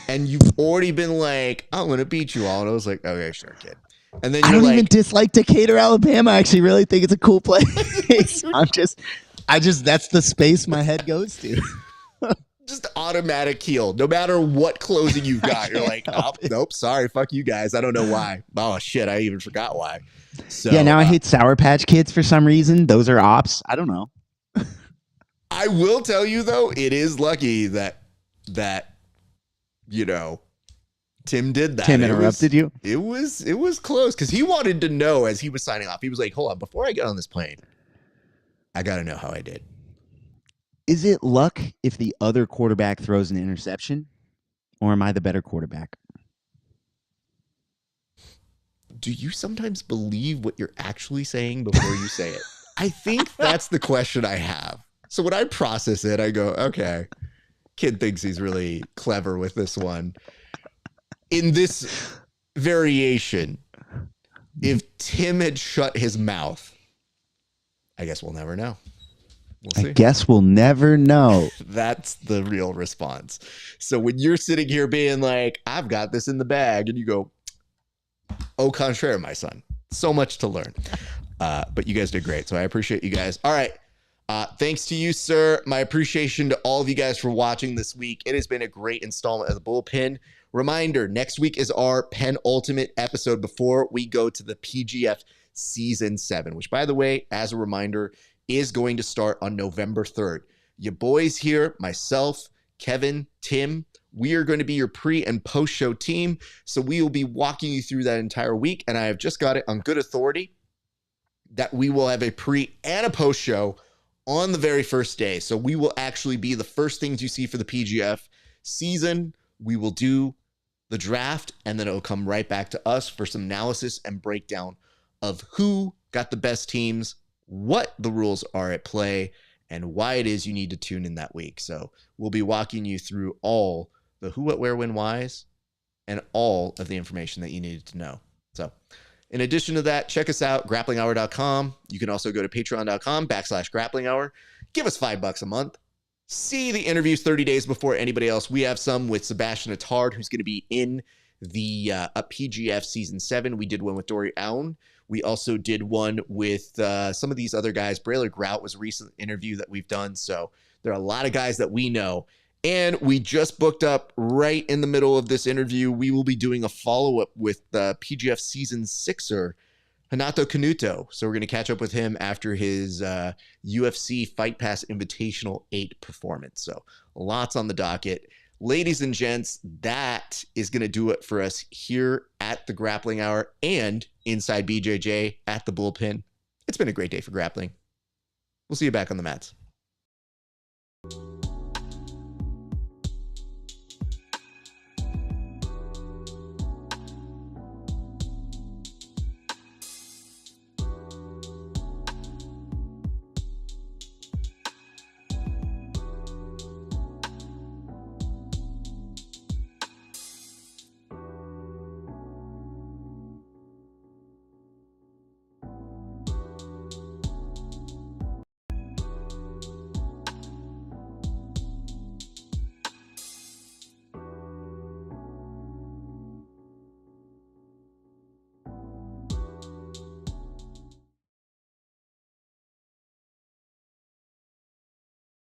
and you've already been like, I'm going to beat you all. And I was like, okay, sure, kid. And then I you're don't like, even dislike Decatur, Alabama. I actually really think it's a cool place. I just that's the space my head goes to. just automatic heel. No matter what closing you've got, you're like, oh, nope, sorry, fuck you guys. I don't know why. Oh shit, I even forgot why. So yeah, now I hate Sour Patch Kids for some reason. Those are ops. I don't know. I will tell you though, it is lucky that you know, Tim did that. Tim interrupted you? It was close because he wanted to know as he was signing off. He was like, hold on, before I get on this plane, I got to know how I did. Is it luck if the other quarterback throws an interception, or am I the better quarterback? Do you sometimes believe what you're actually saying before you say it? I think that's the question I have. So when I process it, I go, okay, kid thinks he's really clever with this one. In this variation, if Tim had shut his mouth, I guess we'll never know. We'll see. I guess we'll never know. That's the real response. So when you're sitting here being like, I've got this in the bag, and you go, au contraire, my son. So much to learn. But you guys did great. So I appreciate you guys. All right. Thanks to you, sir. My appreciation to all of you guys for watching this week. It has been a great installment of the Bullpen. Reminder, next week is our penultimate episode before we go to the PGF Season 7, which, by the way, as a reminder, is going to start on November 3rd. Your boys here, myself, Kevin, Tim, we are going to be your pre- and post-show team, so we will be walking you through that entire week, and I have just got it on good authority that we will have a pre- and a post-show on the very first day. So we will actually be the first things you see for the PGF season. We will do the draft, and then it'll come right back to us for some analysis and breakdown of who got the best teams, what the rules are at play, and why it is you need to tune in that week. So we'll be walking you through all the who, what, where, when, whys, and all of the information that you needed to know. So in addition to that, check us out, grapplinghour.com. You can also go to patreon.com/grapplinghour. Give us $5 a month. See the interviews 30 days before anybody else. We have some with Sebastian Attard, who's going to be in the PGF Season 7. We did one with Dory Allen. We also did one with some of these other guys. Braylor Grout was a recent interview that we've done. So there are a lot of guys that we know. And we just booked up right in the middle of this interview. We will be doing a follow-up with the PGF Season 6er, Hanato Kanuto. So we're going to catch up with him after his UFC Fight Pass Invitational 8 performance. So lots on the docket. Ladies and gents, that is going to do it for us here at the Grappling Hour and inside BJJ at the Bullpen. It's been a great day for grappling. We'll see you back on the mats.